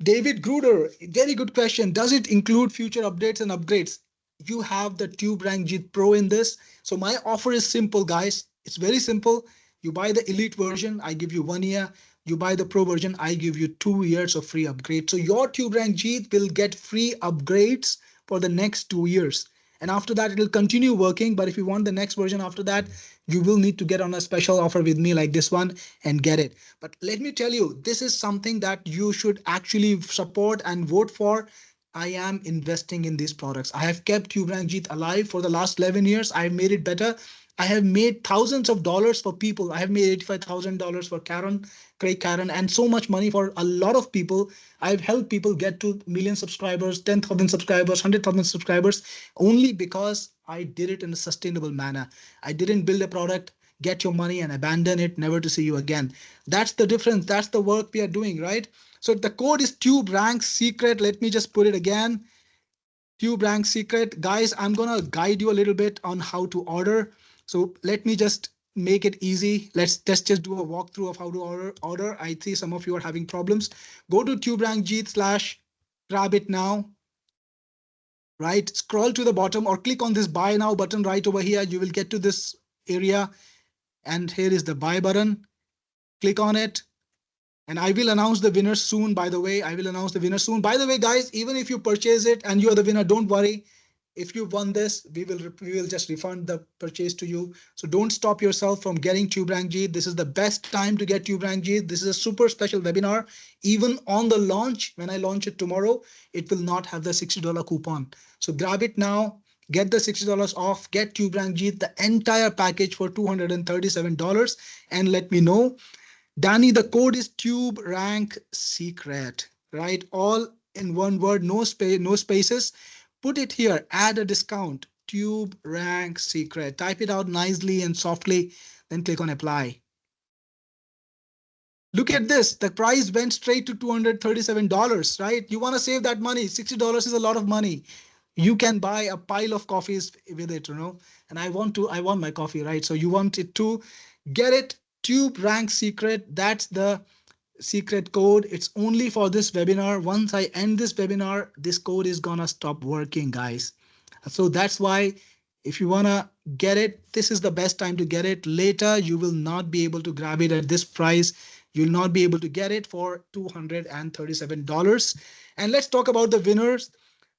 David Gruder, very good question. Does it include future updates and upgrades? You have the TUBERANK JEET Pro in this. So my offer is simple, guys. It's very simple. You buy the elite version, I give you 1 year. You buy the pro version, I give you 2 years of free upgrade. So your TUBERANK JEET will get free upgrades for the next 2 years. And after that, it will continue working. But if you want the next version after that, you will need to get on a special offer with me like this one and get it. But let me tell you, this is something that you should actually support and vote for. I am investing in these products. I have kept TUBERANK JEET alive for the last 11 years. I've made it better. I have made thousands of dollars for people. I have made $85,000 for Craig Karen, and so much money for a lot of people. I've helped people get to 1 million subscribers, 10,000 subscribers, 100,000 subscribers, only because I did it in a sustainable manner. I didn't build a product, get your money and abandon it, never to see you again. That's the difference. That's the work we are doing, right? So the code is TUBERANK Secret. Let me just put it again. TUBERANK Secret. Guys, I'm going to guide you a little bit on how to order. So let me just make it easy. Let's just do a walkthrough of how to order. I see some of you are having problems. Go to TUBERANK JEET/grab it now. Right, scroll to the bottom or click on this buy now button right over here. You will get to this area, and here is the buy button. Click on it, and I will announce the winner soon. By the way, I will announce the winner soon. By the way, guys, even if you purchase it and you are the winner, don't worry. If you won this, we will just refund the purchase to you. So don't stop yourself from getting TUBERANK JEET. This is the best time to get TUBERANK JEET. This is a super special webinar. Even on the launch, when I launch it tomorrow, it will not have the $60 coupon. So grab it now, get the $60 off, get TUBERANK JEET, the entire package for $237, and let me know. Danny, the code is TUBERANK Secret, right? All in one word, no spaces. Put it here, add a discount, TUBERANK Secret. Type it out nicely and softly, then click on apply. Look at this, the price went straight to $237, right? You want to save that money. $60 is a lot of money. You can buy a pile of coffees with it, and I want my coffee, right? So you want it to get it, TUBERANK Secret. That's the secret code. It's only for this webinar. Once I end this webinar, this code is gonna stop working, guys. So that's why if you wanna get it, this is the best time to get it. Later, you will not be able to grab it at this price. You'll not be able to get it for $237. And let's talk about the winners.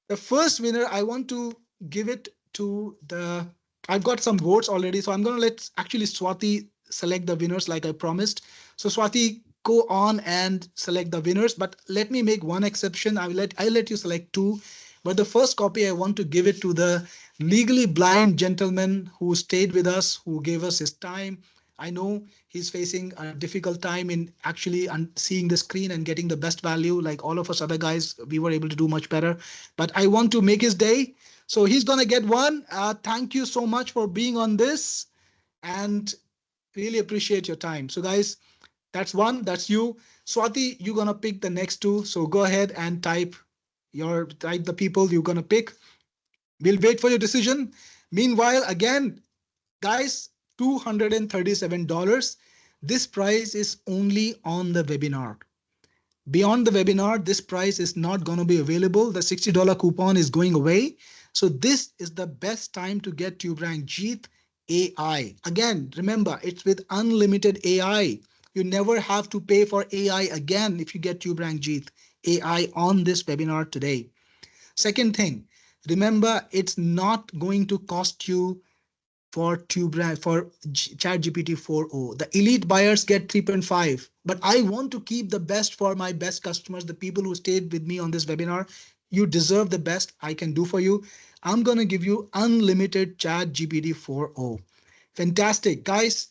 The first winner, I want to give it to I've got some votes already. So I'm gonna let actually Swati select the winners like I promised. So Swati, go on and select the winners, but let me make one exception. I'll let you select 2. But the first copy, I want to give it to the legally blind gentleman who stayed with us, who gave us his time. I know he's facing a difficult time in actually seeing the screen and getting the best value. Like all of us other guys, we were able to do much better. But I want to make his day. So he's going to get one. Thank you so much for being on this. And really appreciate your time. So guys, that's one. That's you. Swati, you're going to pick the next two. So go ahead and type the people you're going to pick. We'll wait for your decision. Meanwhile, again, guys, $237. This price is only on the webinar. Beyond the webinar, this price is not going to be available. The $60 coupon is going away. So this is the best time to get TUBERANK JEET AI. Again, remember, it's with unlimited AI. You never have to pay for AI again if you get TUBERANK JEET AI on this webinar today. Second thing, remember, it's not going to cost you for ChatGPT 4.0. The elite buyers get 3.5, but I want to keep the best for my best customers, the people who stayed with me on this webinar. You deserve the best I can do for you. I'm going to give you unlimited ChatGPT 4.0. Fantastic, guys.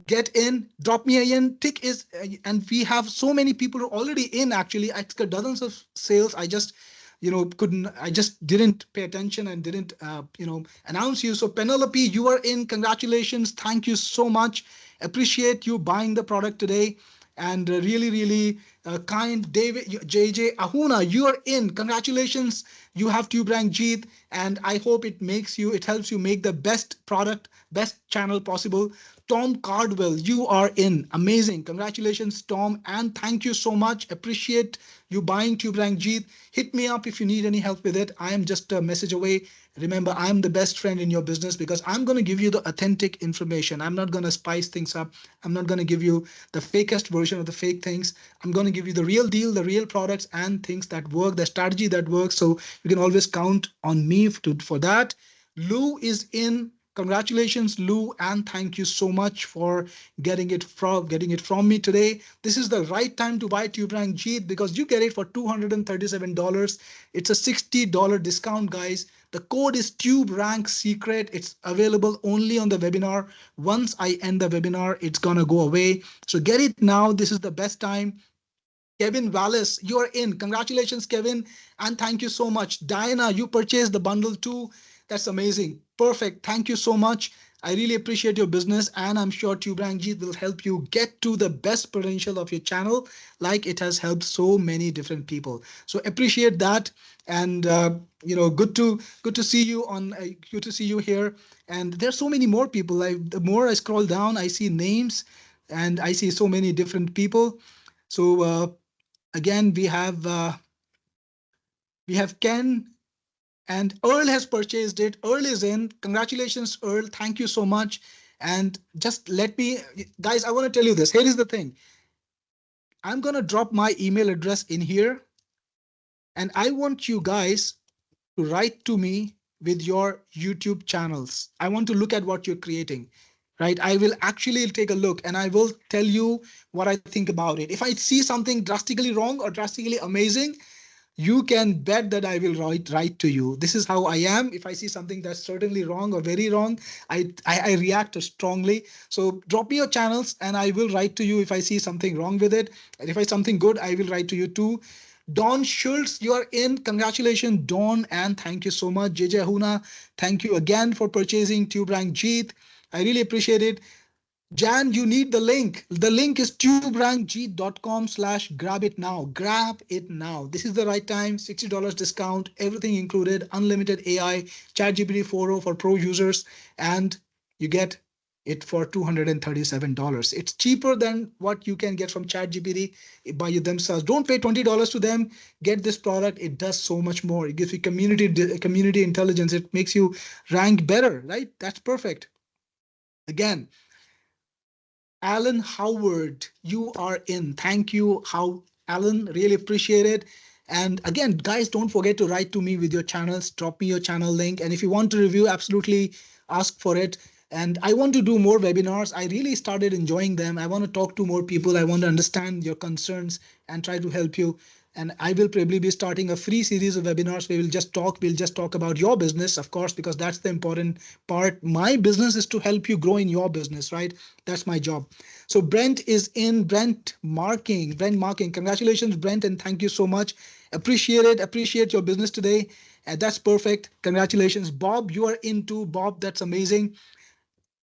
Get in, drop me in, tick is, and we have so many people who are already in. Actually, I got dozens of sales. I just didn't pay attention and didn't, announce you. So Penelope, you are in. Congratulations. Thank you so much. Appreciate you buying the product today. And really, really kind. David, JJ, Ahuna, you are in. Congratulations. You have TUBERANK JEET, and I hope it helps you make the best product, best channel possible. Tom Cardwell, you are in. Amazing. Congratulations, Tom. And thank you so much. Appreciate you buying TUBERANK JEET. Hit me up if you need any help with it. I am just a message away. Remember, I'm the best friend in your business because I'm going to give you the authentic information. I'm not going to spice things up. I'm not going to give you the fakest version of the fake things. I'm going to give you the real deal, the real products and things that work, the strategy that works. So you can always count on me for that. Lou is in. Congratulations, Lou, and thank you so much for getting it from me today. This is the right time to buy TUBERANK JEET because you get it for $237. It's a $60 discount, guys. The code is TUBERANK Secret. It's available only on the webinar. Once I end the webinar, it's gonna go away. So get it now. This is the best time. Kevin Wallace, you are in. Congratulations, Kevin, and thank you so much. Diana, you purchased the bundle too. That's amazing. Perfect. Thank you so much. I really appreciate your business, and I'm sure TUBERANK JEET will help you get to the best potential of your channel, like it has helped so many different people. So appreciate that, and good to see you on. Good to see you here. And there's so many more people. The more I scroll down, I see names, and I see so many different people. So again, we have Ken. And Earl has purchased it. Earl is in. Congratulations, Earl. Thank you so much. And just let me, guys, I want to tell you this. Here is the thing. I'm going to drop my email address in here. And I want you guys to write to me with your YouTube channels. I want to look at what you're creating, right? I will actually take a look and I will tell you what I think about it. If I see something drastically wrong or drastically amazing, you can bet that I will write to you. This is how I am. If I see something that's certainly wrong or very wrong, I react strongly. So drop me your channels and I will write to you if I see something wrong with it. And if I see something good, I will write to you too. Dawn Schultz, you are in. Congratulations, Dawn, and thank you so much. JJ Huna, thank you again for purchasing TUBERANK JEET. I really appreciate it. Jan, you need the link. The link is tuberankjeet.com/grab it now. Grab it now. This is the right time. $60 discount, everything included, unlimited AI, ChatGPT 4.0 for pro users, and you get it for $237. It's cheaper than what you can get from ChatGPT by themselves. Don't pay $20 to them. Get this product. It does so much more. It gives you community intelligence. It makes you rank better, right? That's perfect. Again, Alan Howard, you are in. Thank you, Alan. Really appreciate it. And again, guys, don't forget to write to me with your channels. Drop me your channel link. And if you want to review, absolutely ask for it. And I want to do more webinars. I really started enjoying them. I want to talk to more people. I want to understand your concerns and try to help you. And I will probably be starting a free series of webinars where we'll just talk about your business, of course, because that's the important part. My business is to help you grow in your business, right? That's my job. So Brent is in. Brent Marking. Congratulations, Brent, and thank you so much. Appreciate it. Appreciate your business today. And that's perfect. Congratulations. Bob, you are in too. Bob, that's amazing.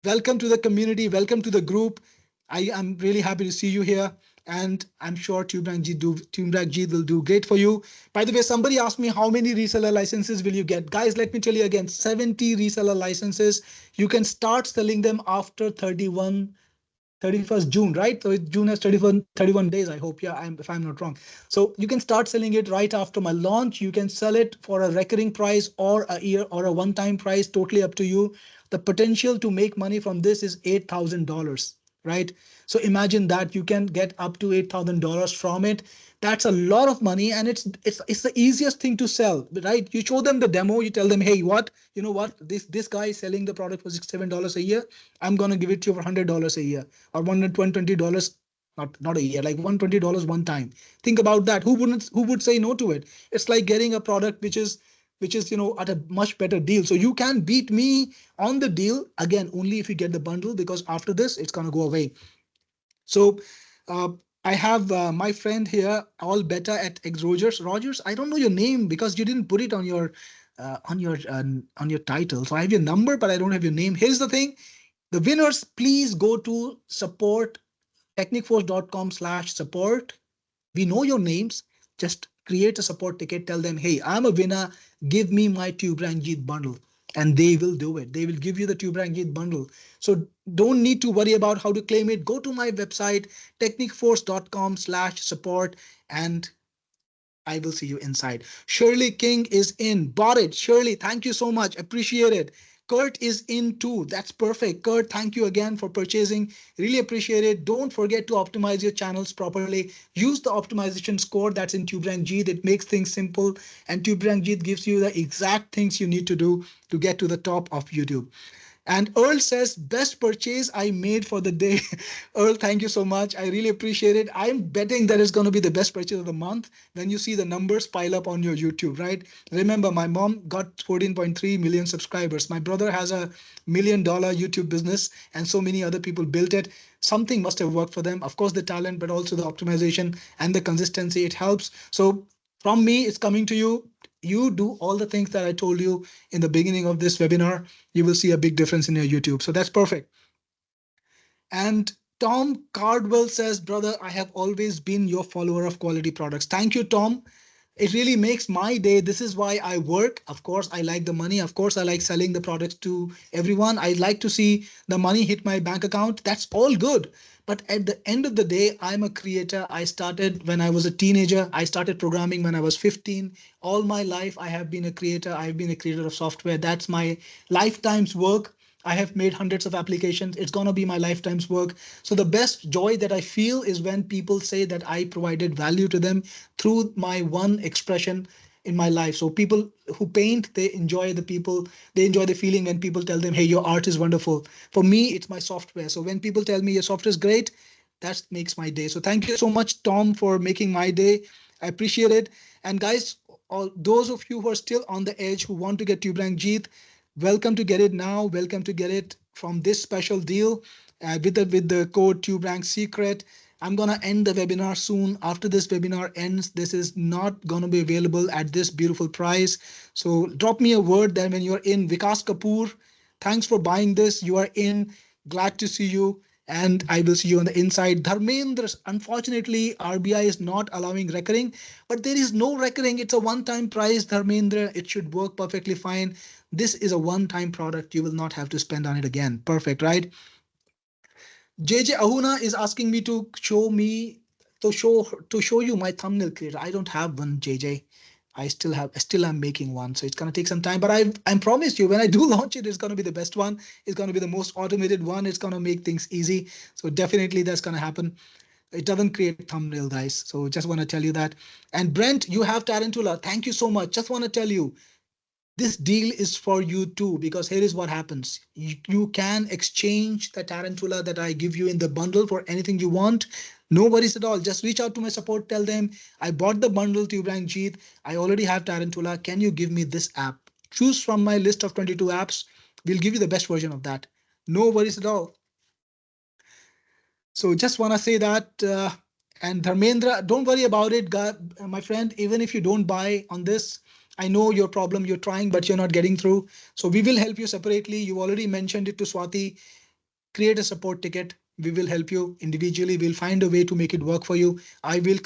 Welcome to the community. Welcome to the group. I am really happy to see you here. And I'm sure TUBERANK Jeet will do great for you. By the way, somebody asked me how many reseller licenses will you get? Guys, let me tell you again, 70 reseller licenses. You can start selling them after 31st June, right? So June has 31 days, I hope. Yeah, if I'm not wrong. So you can start selling it right after my launch. You can sell it for a recurring price or a year or a one-time price, totally up to you. The potential to make money from this is $8,000, right? So imagine that you can get up to $8,000 from it. That's a lot of money, and it's the easiest thing to sell, right? You show them the demo, you tell them, hey, you know what, this guy is selling the product for $67 a year. I'm gonna give it to you for $100 a year or $120, not a year, like $120 one time. Think about that. Who would say no to it? It's like getting a product which is at a much better deal. So you can beat me on the deal again only if you get the bundle, because after this it's gonna go away. So I have my friend here, all better at X Rogers. Rogers, I don't know your name because you didn't put it on your title. So I have your number, but I don't have your name. Here's the thing. The winners, please go to support, technicforce.com/support. We know your names. Just create a support ticket. Tell them, hey, I'm a winner. Give me my TUBERANK Jeet bundle. And they will do it. They will give you the TUBERANK Jeet bundle. So don't need to worry about how to claim it. Go to my website, technicforce.com/support, and I will see you inside. Shirley King is in. Bought it. Shirley, thank you so much. Appreciate it. Kurt is in too. That's perfect. Kurt, thank you again for purchasing. Really appreciate it. Don't forget to optimize your channels properly. Use the optimization score that's in TUBERANK Jeet. It makes things simple, and TUBERANK Jeet gives you the exact things you need to do to get to the top of YouTube. And Earl says, best purchase I made for the day. Earl, thank you so much. I really appreciate it. I'm betting that it's going to be the best purchase of the month when you see the numbers pile up on your YouTube, right? Remember, my mom got 14.3 million subscribers. My brother has a $1 million YouTube business, and so many other people built it. Something must have worked for them. Of course, the talent, but also the optimization and the consistency, it helps. So from me, it's coming to you. You do all the things that I told you in the beginning of this webinar, you will see a big difference in your YouTube. So that's perfect. And Tom Cardwell says, brother, I have always been your follower of quality products. Thank you, Tom. It really makes my day. This is why I work. Of course, I like the money. Of course, I like selling the products to everyone. I like to see the money hit my bank account. That's all good. But at the end of the day, I'm a creator. I started when I was a teenager. I started programming when I was 15. All my life, I have been a creator. I've been a creator of software. That's my lifetime's work. I have made hundreds of applications. It's going to be my lifetime's work. So the best joy that I feel is when people say that I provided value to them through my one expression in my life. So people who paint, they enjoy the feeling when people tell them, hey, your art is wonderful. For me, it's my software. So when people tell me your software is great, that makes my day. So thank you so much, Tom, for making my day. I appreciate it. And guys, all those of you who are still on the edge, who want to get TUBERANK Jeet, welcome to get it now. Welcome to get it from this special deal with the code TUBERANK Secret. I'm going to end the webinar soon. After this webinar ends, this is not going to be available at this beautiful price. So drop me a word then when you're in. Vikas Kapoor, thanks for buying this. You are in. Glad to see you. And I will see you on the inside. Dharmendra, unfortunately, RBI is not allowing recurring, but there is no recurring. It's a one-time price, Dharmendra. It should work perfectly fine. This is a one-time product. You will not have to spend on it again. Perfect, right? JJ Ahuna is asking me to show you my thumbnail creator. I don't have one, JJ. I still am making one, so it's gonna take some time. But I promise you, when I do launch it, it's gonna be the best one. It's gonna be the most automated one. It's gonna make things easy. So definitely that's gonna happen. It doesn't create thumbnail, guys. So just want to tell you that. And Brent, you have Tarantula. Thank you so much. Just want to tell you, This deal is for you too, because here is what happens. You can exchange the tarantula that I give you in the bundle for anything you want. No worries at all. Just reach out to my support. Tell them I bought the bundle TUBERANK JEET. I already have tarantula. Can you give me this app? Choose from my list of 22 apps. We'll give you the best version of that. No worries at all. So just want to say that. And Dharmendra, don't worry about it, my friend. Even if you don't buy on this, I know your problem. You're trying, but you're not getting through. So we will help you separately. You already mentioned it to Swati. Create a support ticket. We will help you individually. We'll find a way to make it work for you. I will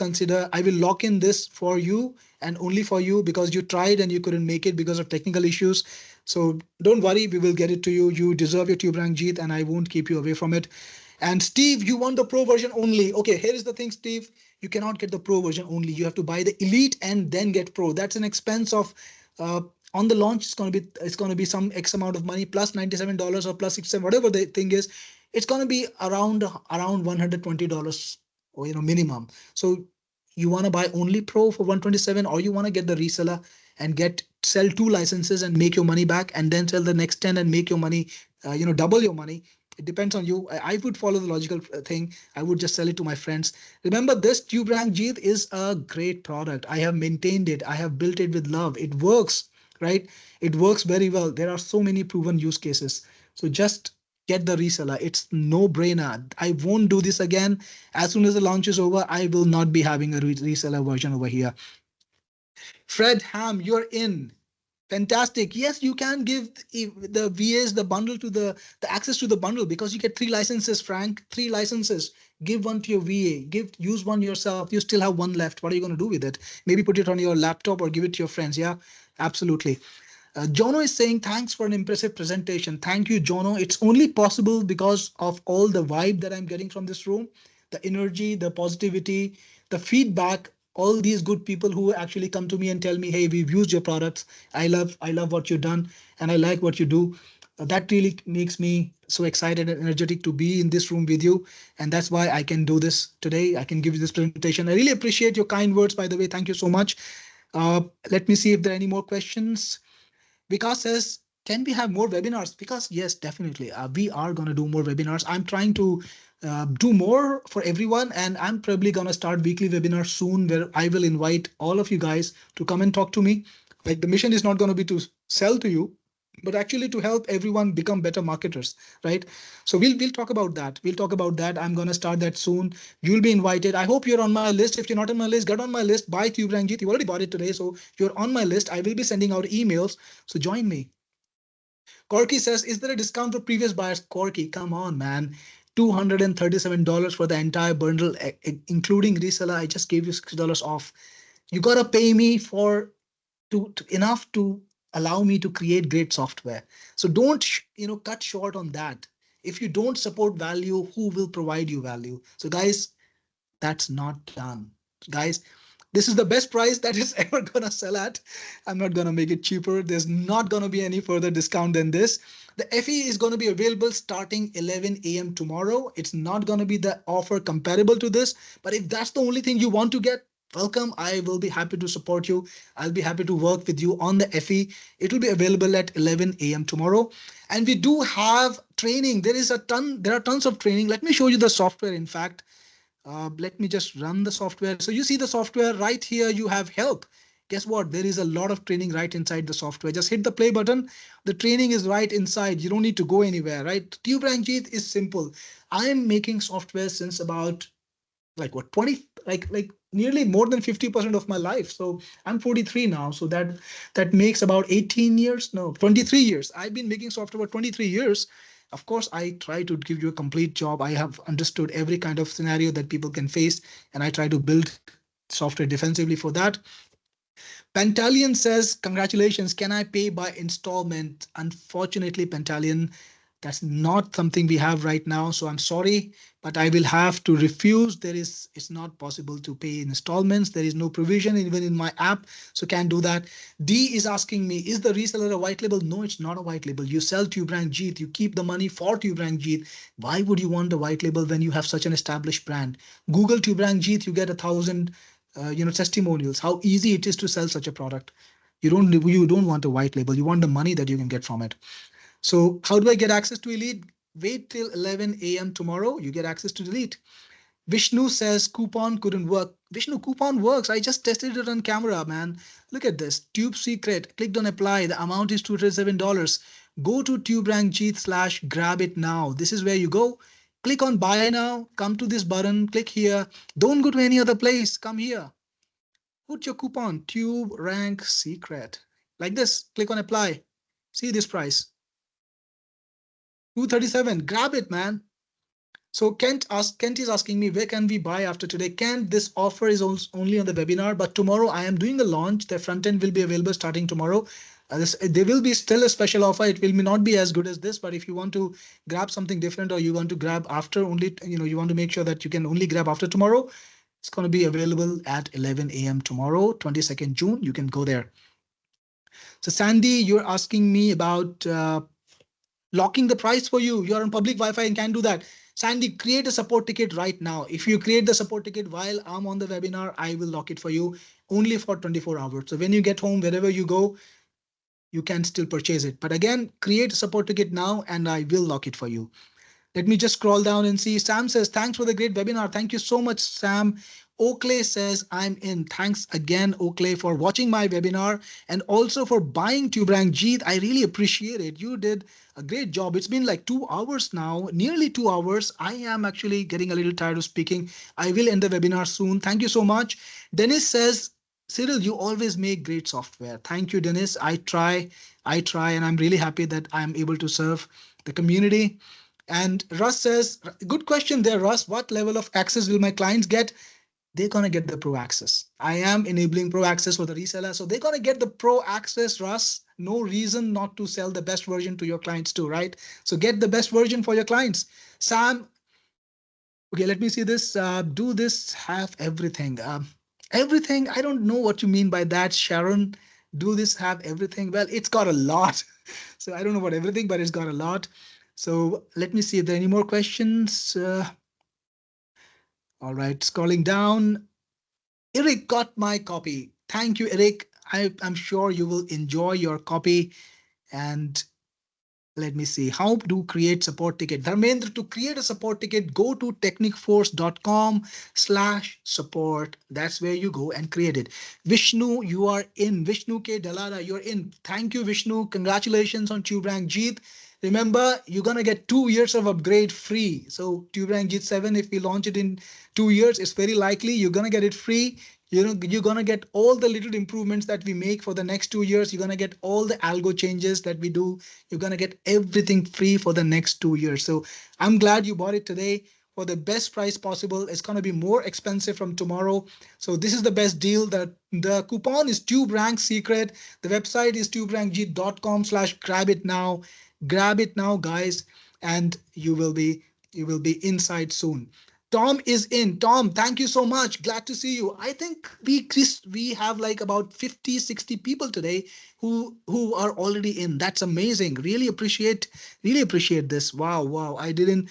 lock in this for you and only for you, because you tried and you couldn't make it because of technical issues. So don't worry, we will get it to you. You deserve your TUBERANK JEET and I won't keep you away from it. And Steve, you want the pro version only. Okay, here is the thing, Steve. You cannot get the pro version only. You have to buy the elite and then get pro. That's an expense of on the launch. It's going to be some X amount of money plus $97 or plus $67, whatever the thing is. It's going to be around $120 or minimum. So you want to buy only pro for $127, or you want to get the reseller and sell 2 licenses and make your money back, and then sell the next 10 and make your money, double your money. It depends on you. I would follow the logical thing. I would just sell it to my friends. Remember, this TUBERANK JEET is a great product. I have maintained it. I have built it with love. It works, right? It works very well. There are so many proven use cases. So just get the reseller. It's no brainer. I won't do this again. As soon as the launch is over, I will not be having a reseller version over here. Fred Ham, you're in. Fantastic. Yes, you can give the VAs the bundle to the access to the bundle, because you get 3 licenses, Frank. 3 licenses. Give one to your VA. Use one yourself. You still have 1 left. What are you going to do with it? Maybe put it on your laptop or give it to your friends. Yeah, absolutely. Jono is saying, thanks for an impressive presentation. Thank you, Jono. It's only possible because of all the vibe that I'm getting from this room, the energy, the positivity, the feedback. All these good people who actually come to me and tell me, hey, we've used your products. I love what you've done and I like what you do. That really makes me so excited and energetic to be in this room with you. And that's why I can do this today. I can give you this presentation. I really appreciate your kind words, by the way. Thank you so much. Let me see if there are any more questions. Vikas says, can we have more webinars? Because yes, definitely. We are going to do more webinars. I'm trying to do more for everyone, and I'm probably going to start weekly webinars soon, where I will invite all of you guys to come and talk to me. Like, the mission is not going to be to sell to you, but actually to help everyone become better marketers, right? So we'll talk about that. We'll talk about that. I'm going to start that soon. You'll be invited. I hope you're on my list. If you're not on my list, get on my list. Buy TUBERANK JEET. You already bought it today, so you're on my list. I will be sending out emails, so join me. Corky says, is there a discount for previous buyers? Corky, come on, man. $237 for the entire bundle, including reseller. I just gave you $60 off. You got to pay me for enough to allow me to create great software. So don't cut short on that. If you don't support value, who will provide you value? So guys, that's not done. Guys, this is the best price that is ever gonna sell at. I'm not gonna make it cheaper. There's not gonna be any further discount than this. The FE is going to be available starting 11 a.m. tomorrow. It's not going to be the offer comparable to this, but if that's the only thing you want to get, welcome. I will be happy to support you. I'll be happy to work with you on the FE. It will be available at 11 a.m. tomorrow. And we do have training. There are tons of training. Let me show you the software. In fact, let me just run the software. So you see the software right here. You have help. Guess what? There is a lot of training right inside the software. Just hit the play button. The training is right inside. You don't need to go anywhere, right? TUBERANK JEET is simple. I am making software since about nearly more than 50% of my life. So I'm 43 now. So that makes about 23 years. I've been making software for 23 years. Of course, I try to give you a complete job. I have understood every kind of scenario that people can face, and I try to build software defensively for that. Pantaleon says, congratulations, can I pay by installment? Unfortunately, Pantaleon, that's not something we have right now. So I'm sorry, but I will have to refuse. It's not possible to pay in installments. There is no provision even in my app, so can't do that. D is asking me, is the reseller a white label? No, it's not a white label. You sell TUBERANK JEET, you keep the money for TUBERANK JEET. Why would you want a white label when you have such an established brand? Google TUBERANK JEET, you get 1,000 testimonials, how easy it is to sell such a product. You don't want a white label. You want the money that you can get from it. So how do I get access to Elite? Wait till 11 a.m. tomorrow. You get access to Elite. Vishnu says coupon couldn't work. Vishnu, coupon works. I just tested it on camera, man. Look at this. Tube secret. Clicked on apply. The amount is $237. Go to TUBERANK JEET / grab it now. This is where you go. Click on buy now. Come to this button. Click here. Don't go to any other place. Come here. Put your coupon TUBERANK secret like this. Click on apply. See this price. $237. Grab it, man. So Kent is asking me, where can we buy after today? Kent, this offer is only on the webinar, but tomorrow I am doing a launch. The front end will be available starting tomorrow. There will be still a special offer. It will not be as good as this, but if you want to grab something different, or you want to grab after only, you want to make sure that you can only grab after tomorrow, it's going to be available at 11 a.m. tomorrow, 22nd June. You can go there. So Sandy, you're asking me about locking the price for you. You're on public Wi-Fi and can't do that. Sandy, create a support ticket right now. If you create the support ticket while I'm on the webinar, I will lock it for you only for 24 hours. So when you get home, wherever you go, you can still purchase it. But again, create a support ticket now and I will lock it for you. Let me just scroll down and see. Sam says, thanks for the great webinar. Thank you so much, Sam. Oakley says, I'm in. Thanks again, Oakley, for watching my webinar and also for buying TUBERANK JEET. I really appreciate it. You did a great job. It's been like 2 hours now, nearly 2 hours. I am actually getting a little tired of speaking. I will end the webinar soon. Thank you so much. Dennis says, Cyril, you always make great software. Thank you, Dennis. I try, and I'm really happy that I'm able to serve the community. And Russ says, good question there, Russ. What level of access will my clients get? They're going to get the pro access. I am enabling pro access for the reseller. So they're going to get the pro access, Russ. No reason not to sell the best version to your clients too, right? So get the best version for your clients. Sam, okay, let me see this. Do this have everything? Everything, I don't know what you mean by that, Sharon. Do this have everything? Well, it's got a lot. So I don't know about everything, but it's got a lot. So let me see if there are any more questions. All right, scrolling down. Eric got my copy. Thank you, Eric. I'm sure you will enjoy your copy. And let me see, how to create support ticket. Dharmendra, to create a support ticket, go to technicforce.com/support. That's where you go and create it. Vishnu, you are in. Vishnu K. Dalada, you're in. Thank you, Vishnu. Congratulations on TUBERANK JEET. Remember, you're going to get 2 years of upgrade free. So TUBERANK JEET 7, if we launch it in 2 years, it's very likely you're going to get it free. You're going to get all the little improvements that we make for the next 2 years. You're going to get all the algo changes that we do. You're going to get everything free for the next 2 years. So I'm glad you bought it today for the best price possible. It's going to be more expensive from tomorrow. So this is the best deal. The coupon is TUBERANK secret. The website is tuberank.com/grab it now. Grab it now, guys, and you will be inside soon. Tom is in. Tom, thank you so much. Glad to see you. I think we have like about 50, 60 people today who are already in. That's amazing. Really appreciate this. Wow. I didn't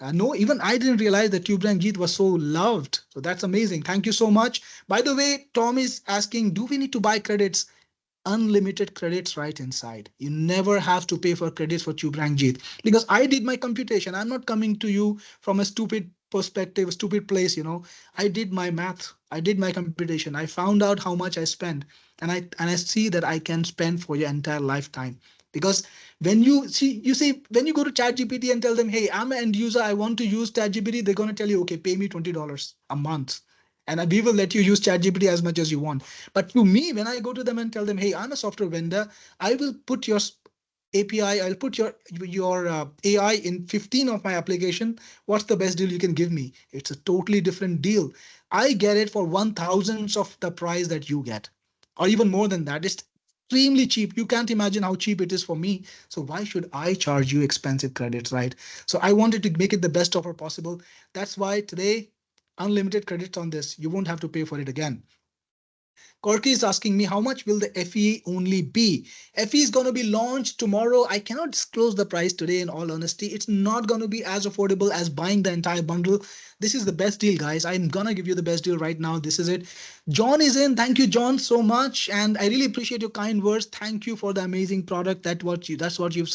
know, even I didn't realize that TUBERANK JEET was so loved. So that's amazing. Thank you so much. By the way, Tom is asking, do we need to buy credits? Unlimited credits right inside. You never have to pay for credits for TUBERANK JEET because I did my computation. I'm not coming to you from a stupid perspective, a stupid place, I did my math. I did my computation. I found out how much I spend, and I see that I can spend for your entire lifetime. Because when you see, when you go to ChatGPT and tell them, hey, I'm an end user, I want to use ChatGPT, they're going to tell you, okay, pay me $20 a month. And we will let you use ChatGPT as much as you want. But to me, when I go to them and tell them, hey, I'm a software vendor, I will put your API, I'll put your AI in 15 of my application. What's the best deal you can give me? It's a totally different deal. I get it for 1,000th of the price that you get, or even more than that. It's extremely cheap. You can't imagine how cheap it is for me. So why should I charge you expensive credits, right? So I wanted to make it the best offer possible. That's why today, unlimited credits on this. You won't have to pay for it again. Corky is asking me, how much will the FE only be? FE is going to be launched tomorrow. I cannot disclose the price today, in all honesty. It's not going to be as affordable as buying the entire bundle. This is the best deal, guys. I'm going to give you the best deal right now. This is it. John is in. Thank you, John, so much. And I really appreciate your kind words. Thank you for the amazing product. That's what you've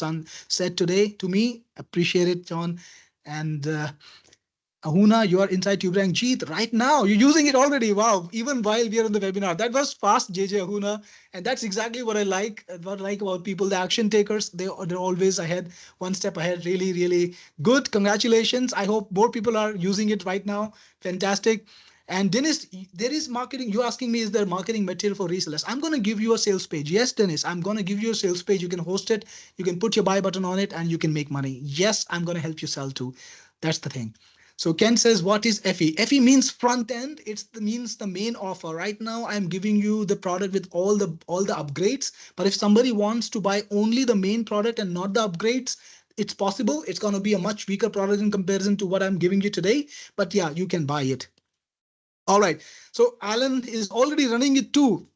said today to me. Appreciate it, John. And Ahuna, you are inside TUBERANK JEET right now. You're using it already. Wow. Even while we are on the webinar. That was fast, JJ Ahuna. And that's exactly what I like. What I like about people, the action takers. They're always ahead, one step ahead. Really, really good. Congratulations. I hope more people are using it right now. Fantastic. And Dennis, there is marketing. You're asking me, is there marketing material for resellers? I'm going to give you a sales page. Yes, Dennis, I'm going to give you a sales page. You can host it. You can put your buy button on it and you can make money. Yes, I'm going to help you sell too. That's the thing. So Ken says, what is FE? FE means front end. Means the main offer. Right now, I'm giving you the product with all the upgrades. But if somebody wants to buy only the main product and not the upgrades, it's possible. It's going to be a much weaker product in comparison to what I'm giving you today. But yeah, you can buy it. All right. So Alan is already running it too.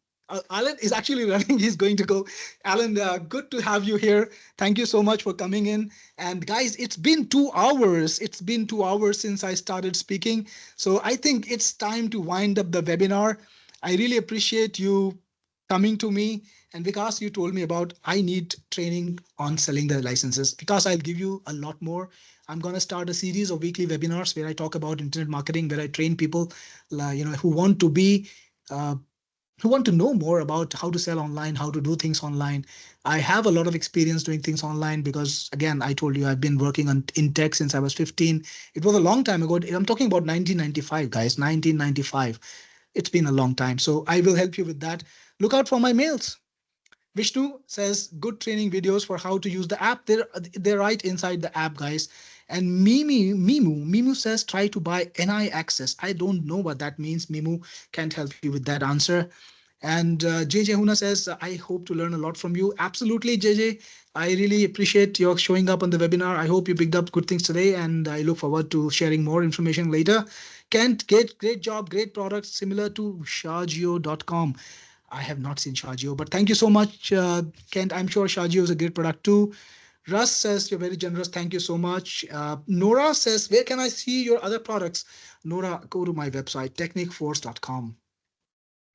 Alan is actually running. He's going to go. Alan, good to have you here. Thank you so much for coming in. And guys, it's been 2 hours. It's been 2 hours since I started speaking. So I think it's time to wind up the webinar. I really appreciate you coming to me. And Vikas, you told me about I need training on selling the licenses. Vikas, I'll give you a lot more. I'm going to start a series of weekly webinars where I talk about internet marketing, where I train people, who want to be who want to know more about how to sell online, how to do things online. I have a lot of experience doing things online because, again, I told you I've been working in tech since I was 15. It was a long time ago. I'm talking about 1995, guys, 1995. It's been a long time. So I will help you with that. Look out for my mails. Vishnu says, good training videos for how to use the app. They're right inside the app, guys. And Mimu says, try to buy NI access. I don't know what that means. Mimu can't help you with that answer. And JJ Huna says, I hope to learn a lot from you. Absolutely, JJ. I really appreciate your showing up on the webinar. I hope you picked up good things today, and I look forward to sharing more information later. Kent, great job, great products, similar to Shajio.com. I have not seen Shajio, but thank you so much, Kent. I'm sure Shajio is a great product too. Russ says, you're very generous. Thank you so much. Nora says, where can I see your other products? Nora, go to my website, technicforce.com.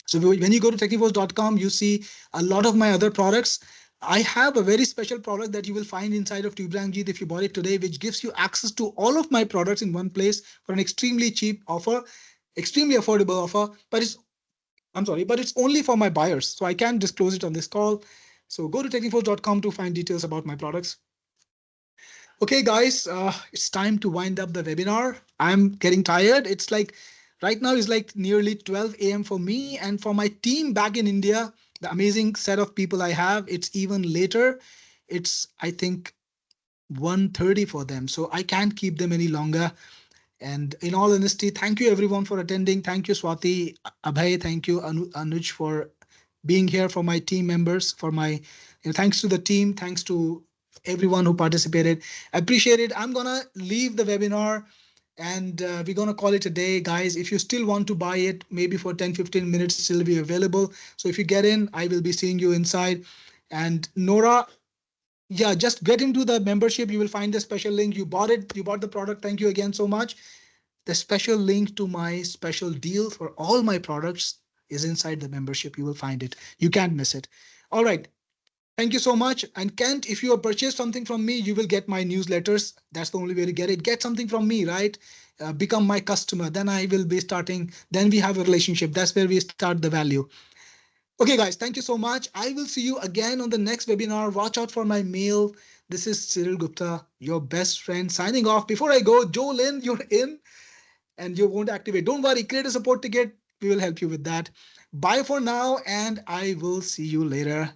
So when you go to technicforce.com, you see a lot of my other products. I have a very special product that you will find inside of TUBERANK JEET if you bought it today, which gives you access to all of my products in one place for an extremely cheap offer, extremely affordable offer, but it's only for my buyers. So I can't disclose it on this call. So go to technicforce.com to find details about my products. Okay, guys, it's time to wind up the webinar. I'm getting tired. It's like right now is like nearly 12 a.m. for me, and for my team back in India, the amazing set of people I have, it's even later. It's, I think, 1:30 for them. So I can't keep them any longer. And in all honesty, thank you everyone for attending. Thank you, Swati, Abhay. Thank you, Anuj, for being here, for my team members, for my, thanks to the team. Thanks to everyone who participated. I appreciate it. I'm going to leave the webinar and we're going to call it a day, guys. If you still want to buy it, maybe for 10-15 minutes, still be available. So if you get in, I will be seeing you inside. And Nora, yeah, just get into the membership. You will find the special link. You bought it. You bought the product. Thank you again so much. The special link to my special deal for all my products is inside the membership. You will find it. You can't miss it. All right. Thank you so much. And Kent, if you have purchased something from me, you will get my newsletters. That's the only way to get it. Get something from me, right? Become my customer. Then I will be starting. Then we have a relationship. That's where we start the value. Okay, guys, thank you so much. I will see you again on the next webinar. Watch out for my mail. This is Cyril Gupta, your best friend, signing off. Before I go, Joe Lynn, you're in and you won't activate. Don't worry, create a support ticket. We will help you with that. Bye for now, and I will see you later.